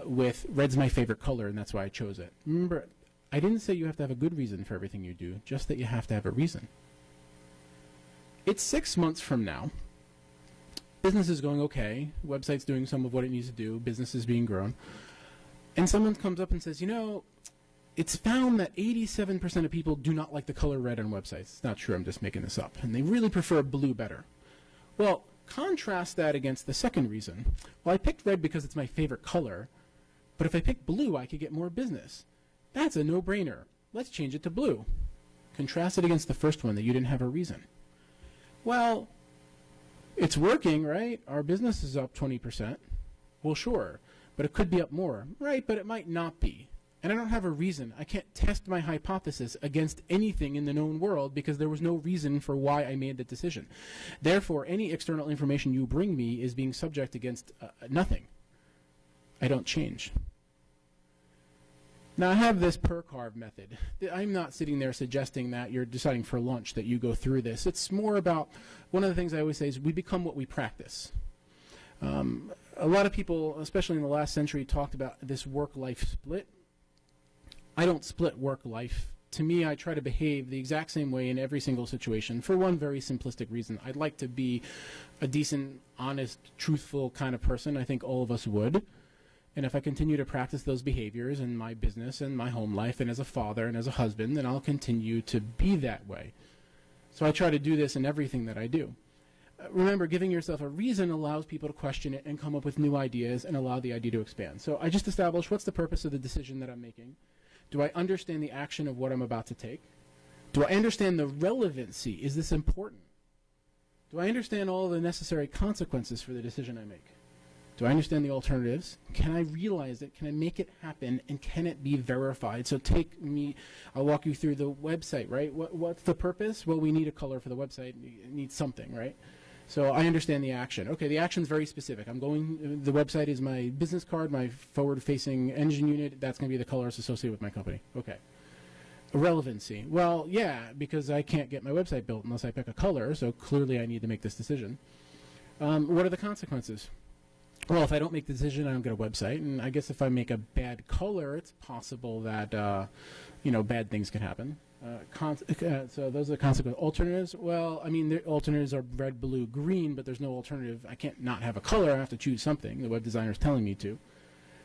with red's my favorite color and that's why I chose it. Remember, I didn't say you have to have a good reason for everything you do, just that you have to have a reason. It's 6 months from now. Business is going okay. Website's doing some of what it needs to do. Business is being grown. And someone comes up and says, you know, it's found that 87% of people do not like the color red on websites. It's not true, I'm just making this up. And they really prefer blue better. Well, contrast that against the second reason. Well, I picked red because it's my favorite color, but if I pick blue, I could get more business. That's a no-brainer. Let's change it to blue. Contrast it against the first one that you didn't have a reason. Well, it's working, right? Our business is up 20%. Well, sure, but it could be up more. Right, but it might not be. And I don't have a reason. I can't test my hypothesis against anything in the known world because there was no reason for why I made the decision. Therefore, any external information you bring me is being subject against nothing. I don't change. Now, I have this per carve method. I'm not sitting there suggesting that you're deciding for lunch that you go through this. It's more about, one of the things I always say is we become what we practice. A lot of people, especially in the last century, talked about this work-life split. I don't split work-life. To me, I try to behave the exact same way in every single situation for one very simplistic reason. I'd like to be a decent, honest, truthful kind of person. I think all of us would. And if I continue to practice those behaviors in my business and my home life and as a father and as a husband, then I'll continue to be that way. So I try to do this in everything that I do. Remember, giving yourself a reason allows people to question it and come up with new ideas and allow the idea to expand. So I just established what's the purpose of the decision that I'm making. Do I understand the action of what I'm about to take? Do I understand the relevancy? Is this important? Do I understand all the necessary consequences for the decision I make? Do I understand the alternatives? Can I realize it? Can I make it happen? And can it be verified? So I'll walk you through the website, right? What's the purpose? Well, we need a color for the website. It needs something, right? So I understand the action. Okay, the action's very specific. The website is my business card, my forward-facing engine unit. That's going to be the colors associated with my company. Okay. Relevancy. Well, yeah, because I can't get my website built unless I pick a color, so clearly I need to make this decision. What are the consequences? Well, if I don't make the decision, I don't get a website. And I guess if I make a bad color, it's possible that, bad things can happen. So those are the consequences. Alternatives, well, I mean, the alternatives are red, blue, green, but there's no alternative. I can't not have a color. I have to choose something. The web designer is telling me to.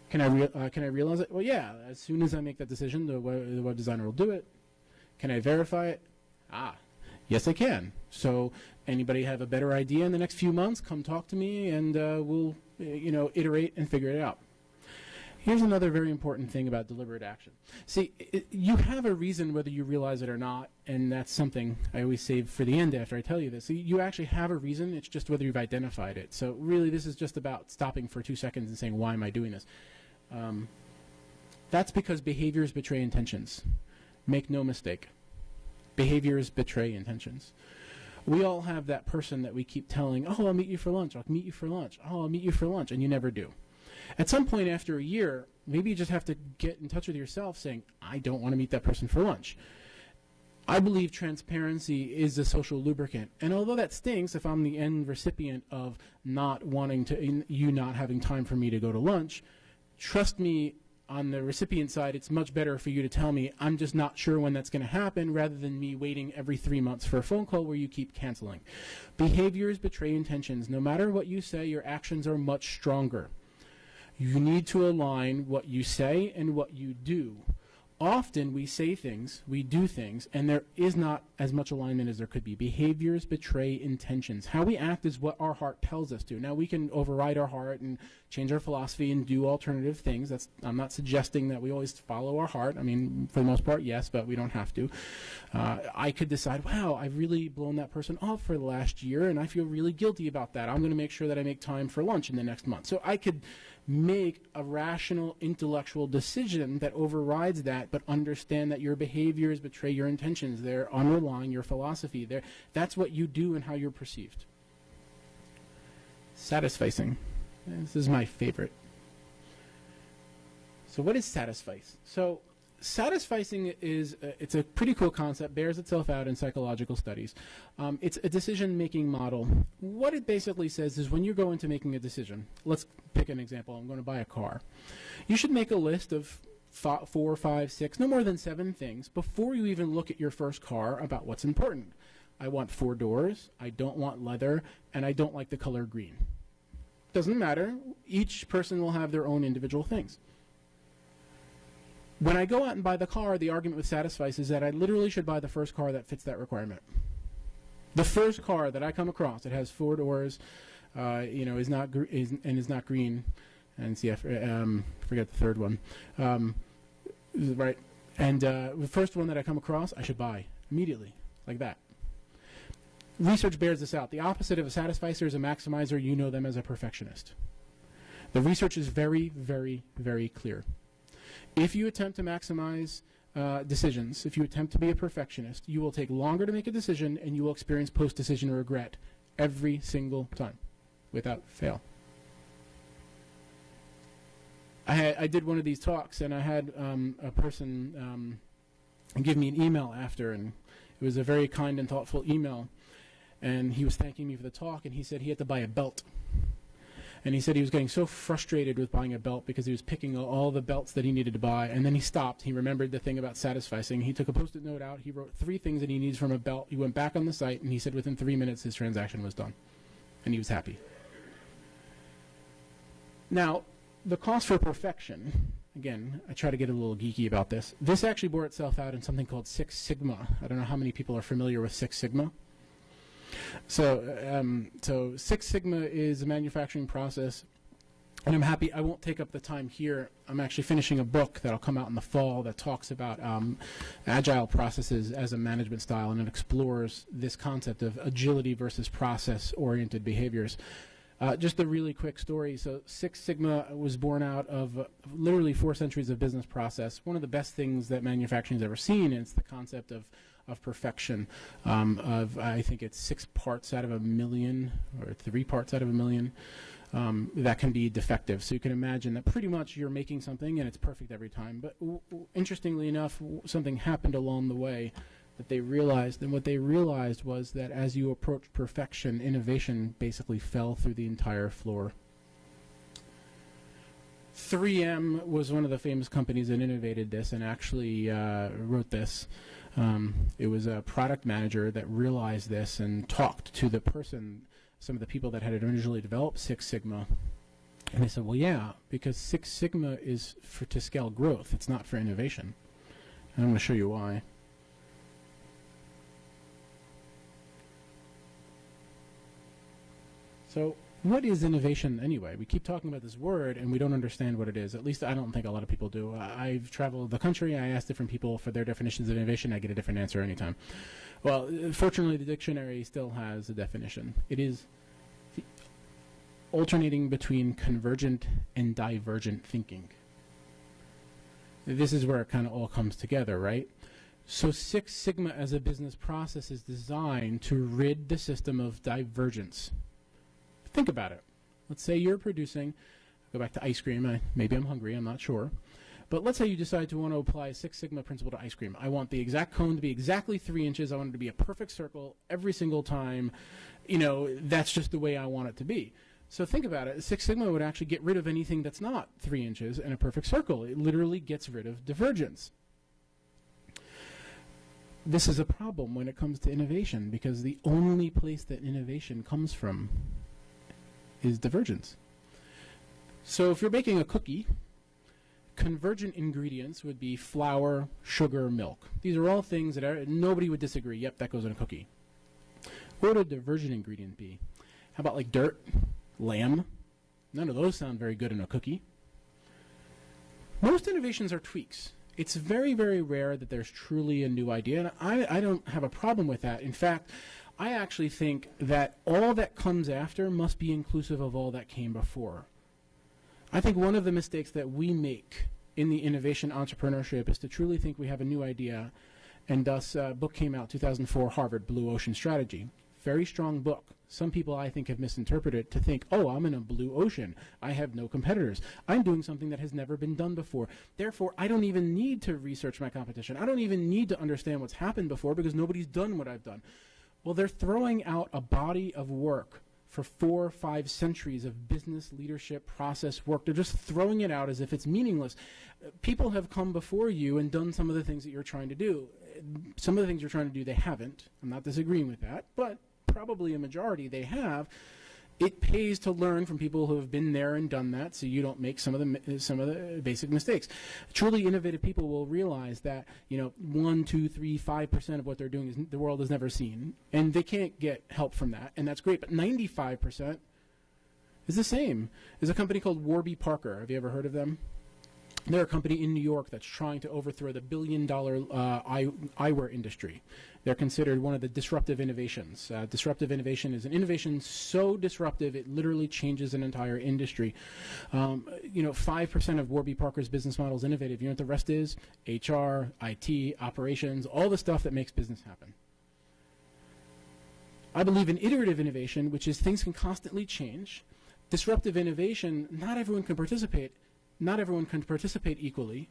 Can I realize it? Well, yeah. As soon as I make that decision, the web designer will do it. Can I verify it? Yes, I can. So anybody have a better idea in the next few months, come talk to me, and we'll iterate and figure it out. Here's another very important thing about deliberate action. See, you have a reason whether you realize it or not, and that's something I always save for the end after I tell you this. So you actually have a reason, it's just whether you've identified it. So really this is just about stopping for 2 seconds and saying, why am I doing this? That's because behaviors betray intentions. Make no mistake. Behaviors betray intentions. We all have that person that we keep telling, oh, I'll meet you for lunch, I'll meet you for lunch, oh, I'll meet you for lunch, and you never do. At some point after a year, maybe you just have to get in touch with yourself saying, I don't want to meet that person for lunch. I believe transparency is a social lubricant. And although that stinks if I'm the end recipient of not wanting to, you not having time for me to go to lunch, trust me, on the recipient side, it's much better for you to tell me, I'm just not sure when that's going to happen, rather than me waiting every 3 months for a phone call where you keep canceling. Behaviors betray intentions. No matter what you say, your actions are much stronger. You need to align what you say and what you do. Often we say things, we do things, and there is not as much alignment as there could be. Behaviors betray intentions. How we act is what our heart tells us to. Now, we can override our heart and change our philosophy and do alternative things. I'm not suggesting that we always follow our heart. I mean, for the most part, yes, but we don't have to. I could decide, wow, I've really blown that person off for the last year, and I feel really guilty about that. I'm going to make sure that I make time for lunch in the next month. So I could make a rational, intellectual decision that overrides that, but understand that your behaviors betray your intentions. They're underlying your philosophy. That's what you do and how you're perceived. Satisficing. This is my favorite. So what is satisfice? So satisficing is it's a pretty cool concept, bears itself out in psychological studies. It's a decision-making model. What it basically says is when you go into making a decision, let's pick an example. I'm going to buy a car. You should make a list of 4, 5, 6, no more than 7 things before you even look at your first car about what's important. I want 4 doors, I don't want leather, and I don't like the color green. Doesn't matter. Each person will have their own individual things. When I go out and buy the car, the argument with Satisfice is that I literally should buy the first car that fits that requirement. The first car that I come across that has 4 doors, is not green, and see, forget the third one, right? And the first one that I come across, I should buy immediately, like that. Research bears this out. The opposite of a satisficer is a maximizer. You know them as a perfectionist. The research is very, very, very clear. If you attempt to maximize decisions, if you attempt to be a perfectionist, you will take longer to make a decision and you will experience post-decision regret every single time, without fail. I did one of these talks and I had a person give me an email after, and it was a very kind and thoughtful email. And he was thanking me for the talk, and he said he had to buy a belt. And he said he was getting so frustrated with buying a belt because he was picking all the belts that he needed to buy, and then he stopped. He remembered the thing about satisficing. He took a Post-it note out. He wrote 3 things that he needs from a belt. He went back on the site, and he said within 3 minutes his transaction was done. And he was happy. Now, the cost for perfection, again, I try to get a little geeky about this. This actually bore itself out in something called 6 Sigma. I don't know how many people are familiar with 6 Sigma. So 6 Sigma is a manufacturing process, and I'm happy. I won't take up the time here. I'm actually finishing a book that'll come out in the fall that talks about agile processes as a management style, and it explores this concept of agility versus process-oriented behaviors. Just a really quick story. So 6 Sigma was born out of literally 4 centuries of business process. One of the best things that manufacturing has ever seen is the concept of perfection. I think it's 6 parts out of a million, or 3 parts out of a million, that can be defective. So you can imagine that pretty much you're making something and it's perfect every time. But interestingly enough, something happened along the way that they realized, and what they realized was that as you approach perfection, innovation basically fell through the entire floor. 3M was one of the famous companies that innovated this and actually wrote this. It was a product manager that realized this and talked to the person, some of the people that had originally developed 6 Sigma. And they said, well, yeah, because 6 Sigma is to scale growth. It's not for innovation. And I'm going to show you why. So what is innovation anyway? We keep talking about this word and we don't understand what it is. At least I don't think a lot of people do. I've traveled the country. I asked different people for their definitions of innovation. I get a different answer anytime. Well, fortunately, the dictionary still has a definition. It is alternating between convergent and divergent thinking. This is where it kind of all comes together, right? So 6 Sigma as a business process is designed to rid the system of divergence. Think about it. Let's say you're producing, go back to ice cream, maybe I'm hungry, I'm not sure. But let's say you decide to want to apply a 6 Sigma principle to ice cream. I want the exact cone to be exactly 3 inches. I want it to be a perfect circle every single time. You know, that's just the way I want it to be. So think about it. 6 Sigma would actually get rid of anything that's not 3 inches and a perfect circle. It literally gets rid of divergence. This is a problem when it comes to innovation, because the only place that innovation comes from is divergence. So if you're making a cookie, convergent ingredients would be flour, sugar, milk. These are all things that nobody would disagree. Yep, that goes in a cookie. What would a divergent ingredient be? How about like dirt, lamb? None of those sound very good in a cookie. Most innovations are tweaks. It's very, very rare that there's truly a new idea, and I don't have a problem with that. In fact, I actually think that all that comes after must be inclusive of all that came before. I think one of the mistakes that we make in the innovation entrepreneurship is to truly think we have a new idea, and thus a book came out, 2004, Harvard Blue Ocean Strategy. Very strong book. Some people, I think, have misinterpreted it to think, oh, I'm in a blue ocean. I have no competitors. I'm doing something that has never been done before. Therefore, I don't even need to research my competition. I don't even need to understand what's happened before because nobody's done what I've done. Well, they're throwing out a body of work for 4 or 5 centuries of business, leadership, process work. They're just throwing it out as if it's meaningless. People have come before you and done some of the things that you're trying to do. Some of the things you're trying to do, they haven't. I'm not disagreeing with that, but probably a majority they have. It pays to learn from people who have been there and done that, so you don't make some of the basic mistakes. Truly innovative people will realize that 1, 2, 3, 5% of what they're doing is the world has never seen, and they can't get help from that, and that's great. But 95% is the same. There's a company called Warby Parker. Have you ever heard of them? They're a company in New York that's trying to overthrow the billion-dollar eyewear industry. They're considered one of the disruptive innovations. Disruptive innovation is an innovation so disruptive it literally changes an entire industry. 5% of Warby Parker's business model is innovative. You know what the rest is? HR, IT, operations, all the stuff that makes business happen. I believe in iterative innovation, which is things can constantly change. Disruptive innovation, not everyone can participate. Not everyone can participate equally.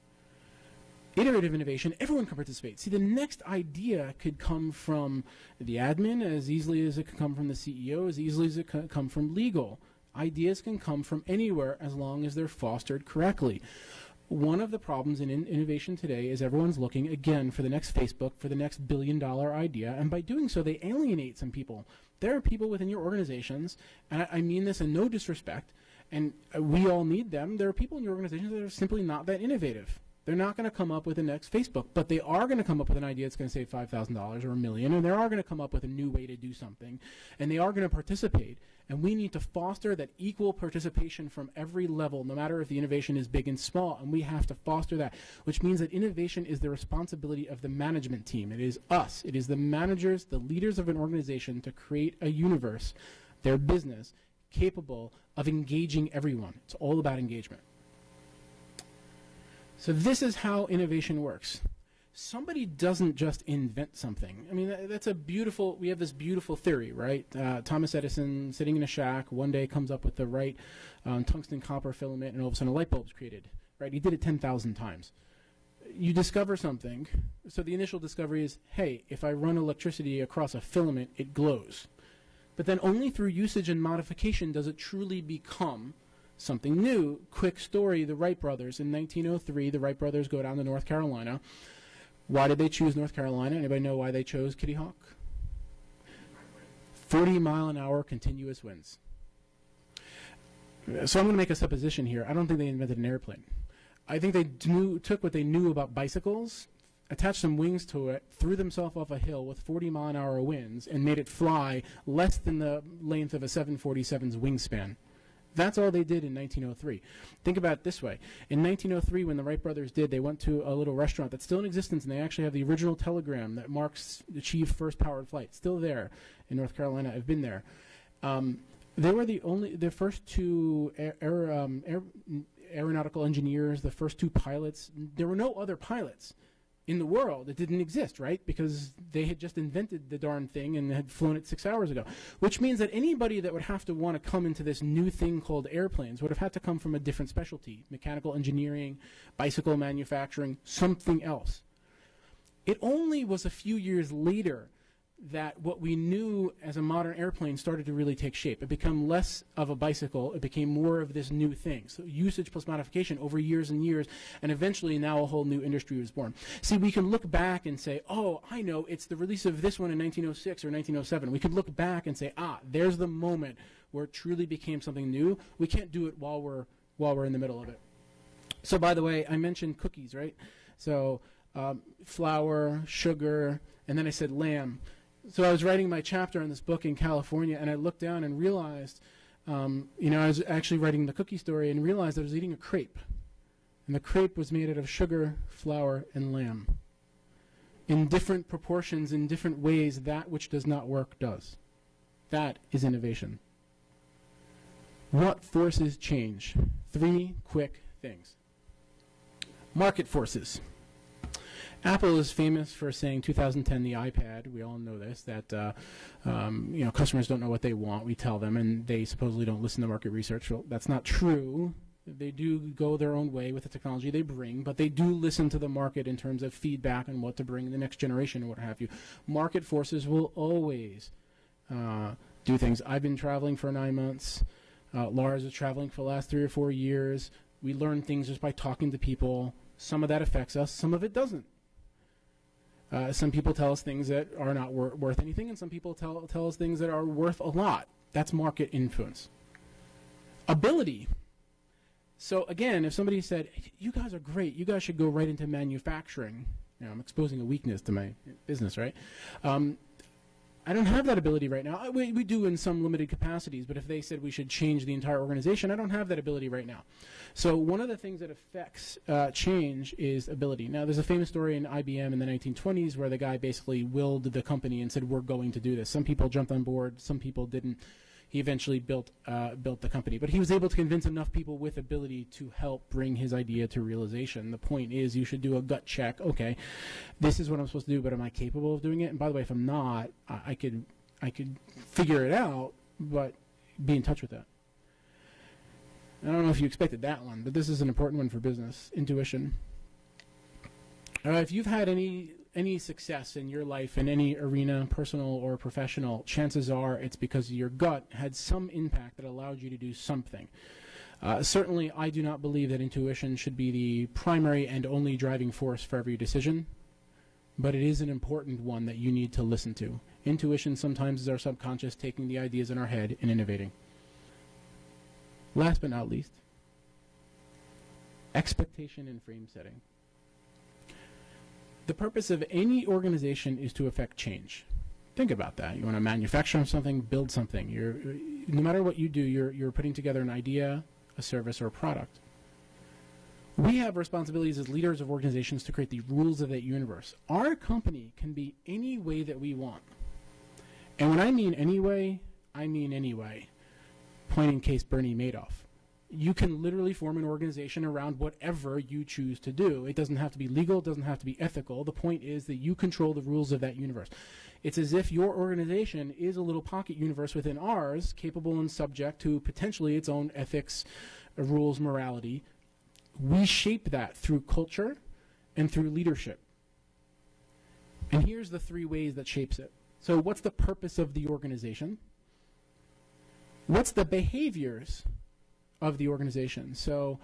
Iterative innovation, everyone can participate. See, the next idea could come from the admin as easily as it could come from the CEO, as easily as it could come from legal. Ideas can come from anywhere as long as they're fostered correctly. One of the problems in innovation today is everyone's looking, again, for the next Facebook, for the next billion-dollar idea, and by doing so, they alienate some people. There are people within your organizations, and I mean this in no disrespect, and we all need them. There are people in your organizations that are simply not that innovative. They're not going to come up with the next Facebook, but they are going to come up with an idea that's going to save $5,000 or $1 million, and they are going to come up with a new way to do something, and they are going to participate. And we need to foster that equal participation from every level, no matter if the innovation is big and small, and we have to foster that, which means that innovation is the responsibility of the management team. It is us. It is the managers, the leaders of an organization to create a universe, their business, capable of engaging everyone. It's all about engagement. So this is how innovation works. Somebody doesn't just invent something. I mean, that's a beautiful, we have this beautiful theory, right? Thomas Edison, sitting in a shack, one day comes up with the right tungsten copper filament, and all of a sudden a light bulb's created, right? He did it 10,000 times. You discover something, so the initial discovery is, hey, if I run electricity across a filament, it glows. But then only through usage and modification does it truly become something new. Quick story, the Wright brothers. In 1903, the Wright brothers go down to North Carolina. Why did they choose North Carolina? Anybody know why they chose Kitty Hawk? 40-mile-an-hour continuous winds. So I'm going to make a supposition here. I don't think they invented an airplane. I think they took what they knew about bicycles, attached some wings to it, threw themselves off a hill with 40-mile-an-hour winds, and made it fly less than the length of a 747's wingspan. That's all they did in 1903. Think about it this way. In 1903, when the Wright brothers they went to a little restaurant that's still in existence, and they actually have the original telegram that marks achieved first powered flight. Still there in North Carolina. I've been there. They were the first two aeronautical engineers, the first two pilots. There were no other pilots in the world. It didn't exist, right? Because they had just invented the darn thing and had flown it 6 hours ago. Which means that anybody that would have to want to come into this new thing called airplanes would have had to come from a different specialty. Mechanical engineering, bicycle manufacturing, something else. It only was a few years later that what we knew as a modern airplane started to really take shape. It became less of a bicycle. It became more of this new thing. So usage plus modification over years and years, and eventually now a whole new industry was born. See, we can look back and say, oh, I know, it's the release of this one in 1906 or 1907. We could look back and say, there's the moment where it truly became something new. We can't do it while we're in the middle of it. So by the way, I mentioned cookies, right? So flour, sugar, and then I said lamb. So I was writing my chapter on this book in California, and I looked down and realized I was actually writing the cookie story and realized I was eating a crepe. And the crepe was made out of sugar, flour, and lamb. In different proportions, in different ways, that which does not work does. That is innovation. What forces change? 3 quick things. Market forces. Apple is famous for saying 2010 the iPad. We all know this, that customers don't know what they want. We tell them, and they supposedly don't listen to market research. Well, that's not true. They do go their own way with the technology they bring, but they do listen to the market in terms of feedback and what to bring in the next generation and what have you. Market forces will always do things. I've been traveling for 9 months. Lars is traveling for the last 3 or 4 years. We learn things just by talking to people. Some of that affects us. Some of it doesn't. Some people tell us things that are not worth anything, and some people tell us things that are worth a lot. That's market influence. Ability. So again, if somebody said, you guys are great, you guys should go right into manufacturing. I'm exposing a weakness to my business, right? I don't have that ability right now. We do in some limited capacities, but if they said we should change the entire organization, I don't have that ability right now. So one of the things that affects change is ability. Now, there's a famous story in IBM in the 1920s where the guy basically willed the company and said, we're going to do this. Some people jumped on board, some people didn't. He eventually built the company. But he was able to convince enough people with ability to help bring his idea to realization. The point is you should do a gut check. Okay, this is what I'm supposed to do, but am I capable of doing it? And by the way, if I'm not, I could figure it out, but be in touch with that. I don't know if you expected that one, but this is an important one for business. Intuition. If you've had any success in your life in any arena, personal or professional, chances are it's because your gut had some impact that allowed you to do something. Certainly, I do not believe that intuition should be the primary and only driving force for every decision, but it is an important one that you need to listen to. Intuition sometimes is our subconscious taking the ideas in our head and innovating. Last but not least, expectation and frame setting. The purpose of any organization is to affect change. Think about that. You want to manufacture something, build something. No matter what you do, you're putting together an idea, a service, or a product. We have responsibilities as leaders of organizations to create the rules of that universe. Our company can be any way that we want. And when I mean any way, I mean any way. Point in case Bernie Madoff. You can literally form an organization around whatever you choose to do. It doesn't have to be legal. It doesn't have to be ethical. The point is that you control the rules of that universe. It's as if your organization is a little pocket universe within ours, capable and subject to potentially its own ethics, rules, morality. We shape that through culture and through leadership. And here's the 3 ways that shapes it. So what's the purpose of the organization? What's the behaviors of the organization? So,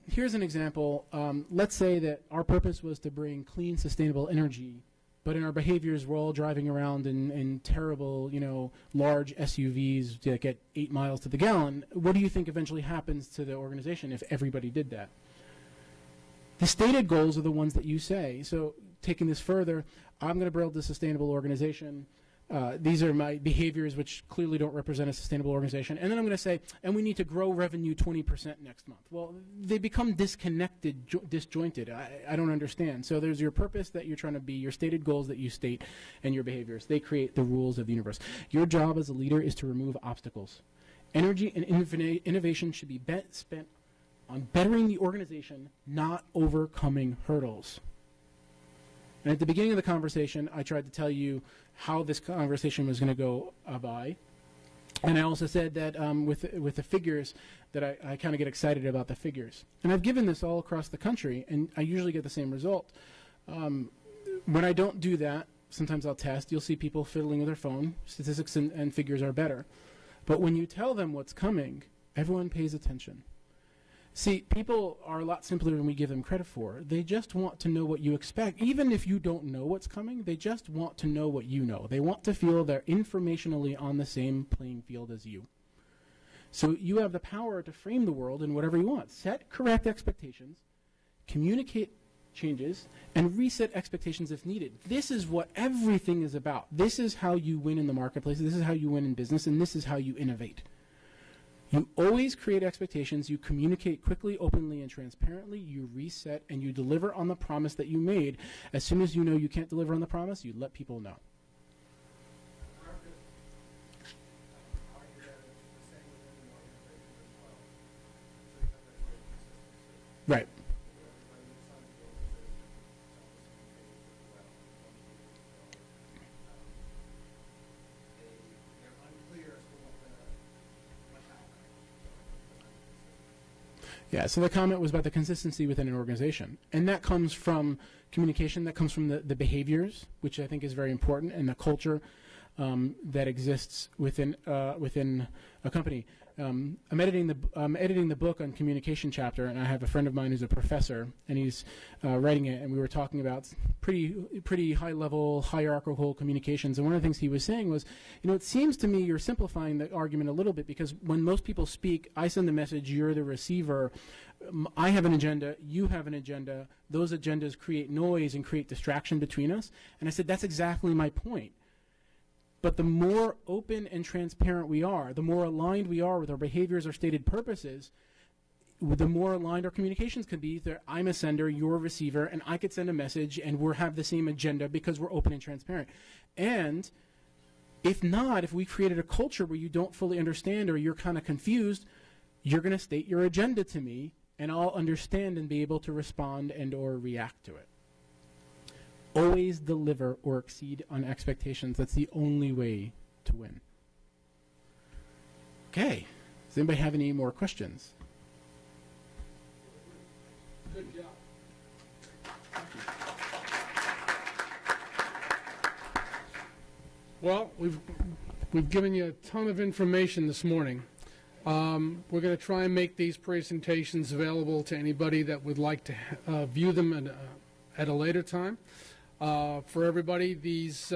here's an example. Let's say that our purpose was to bring clean, sustainable energy, but in our behaviors, we're all driving around in terrible, large SUVs that get 8 miles to the gallon. What do you think eventually happens to the organization if everybody did that? The stated goals are the ones that you say. So, taking this further, I'm going to build a sustainable organization. These are my behaviors which clearly don't represent a sustainable organization. And then I'm going to say, and we need to grow revenue 20% next month. Well, they become disconnected, disjointed. I don't understand. So there's your purpose that you're trying to be, your stated goals that you state, and your behaviors. They create the rules of the universe. Your job as a leader is to remove obstacles. Energy and innovation should be spent on bettering the organization, not overcoming hurdles. And at the beginning of the conversation, I tried to tell you how this conversation was going to go by. And I also said that with the figures, that I kind of get excited about the figures. And I've given this all across the country, and I usually get the same result. When I don't do that, sometimes I'll test. You'll see people fiddling with their phone. Statistics and figures are better. But when you tell them what's coming, everyone pays attention. See, people are a lot simpler than we give them credit for. They just want to know what you expect. Even if you don't know what's coming, they just want to know what you know. They want to feel they're informationally on the same playing field as you. So you have the power to frame the world in whatever you want. Set correct expectations, communicate changes, and reset expectations if needed. This is what everything is about. This is how you win in the marketplace. This is how you win in business, and this is how you innovate. You always create expectations, you communicate quickly, openly, and transparently, you reset, and you deliver on the promise that you made. As soon as you know you can't deliver on the promise, you let people know. Right. Yeah, so the comment was about the consistency within an organization. And that comes from communication, that comes from the behaviors, which I think is very important, and the culture that exists within a company. I'm editing the book on communication chapter, and I have a friend of mine who's a professor, and he's writing it, and we were talking about pretty high-level, hierarchical communications. And one of the things he was saying was, it seems to me you're simplifying the argument a little bit, because when most people speak, I send the message, you're the receiver. I have an agenda, you have an agenda. Those agendas create noise and create distraction between us. And I said, that's exactly my point. But the more open and transparent we are, the more aligned we are with our behaviors, our stated purposes, the more aligned our communications can be. That I'm a sender, you're a receiver, and I could send a message, and we'll have the same agenda because we're open and transparent. And if not, if we created a culture where you don't fully understand or you're kind of confused, you're going to state your agenda to me, and I'll understand and be able to respond and or react to it. Always deliver or exceed on expectations. That's the only way to win. Okay. Does anybody have any more questions? Good job. Well, we've given you a ton of information this morning. We're going to try and make these presentations available to anybody that would like to view them at a later time. For everybody, these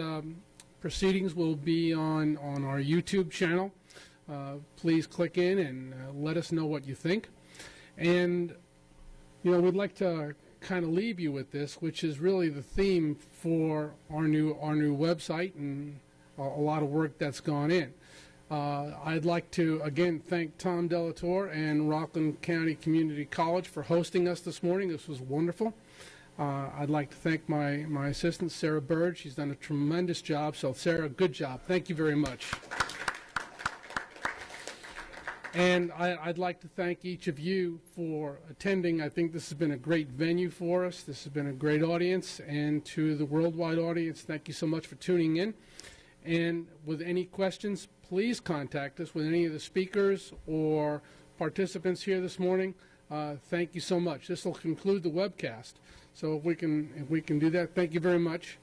proceedings will be on our YouTube channel. Please click in and let us know what you think. And, we'd like to kind of leave you with this, which is really the theme for our new website and a lot of work that's gone in. I'd like to, again, thank Tom Delatorre and Rockland County Community College for hosting us this morning. This was wonderful. I'd like to thank my assistant, Sarah Bird. She's done a tremendous job. So, Sarah, good job. Thank you very much. And I'd like to thank each of you for attending. I think this has been a great venue for us. This has been a great audience. And to the worldwide audience, thank you so much for tuning in. And with any questions, please contact us with any of the speakers or participants here this morning. Thank you so much. This will conclude the webcast. So if we can do that, thank you very much.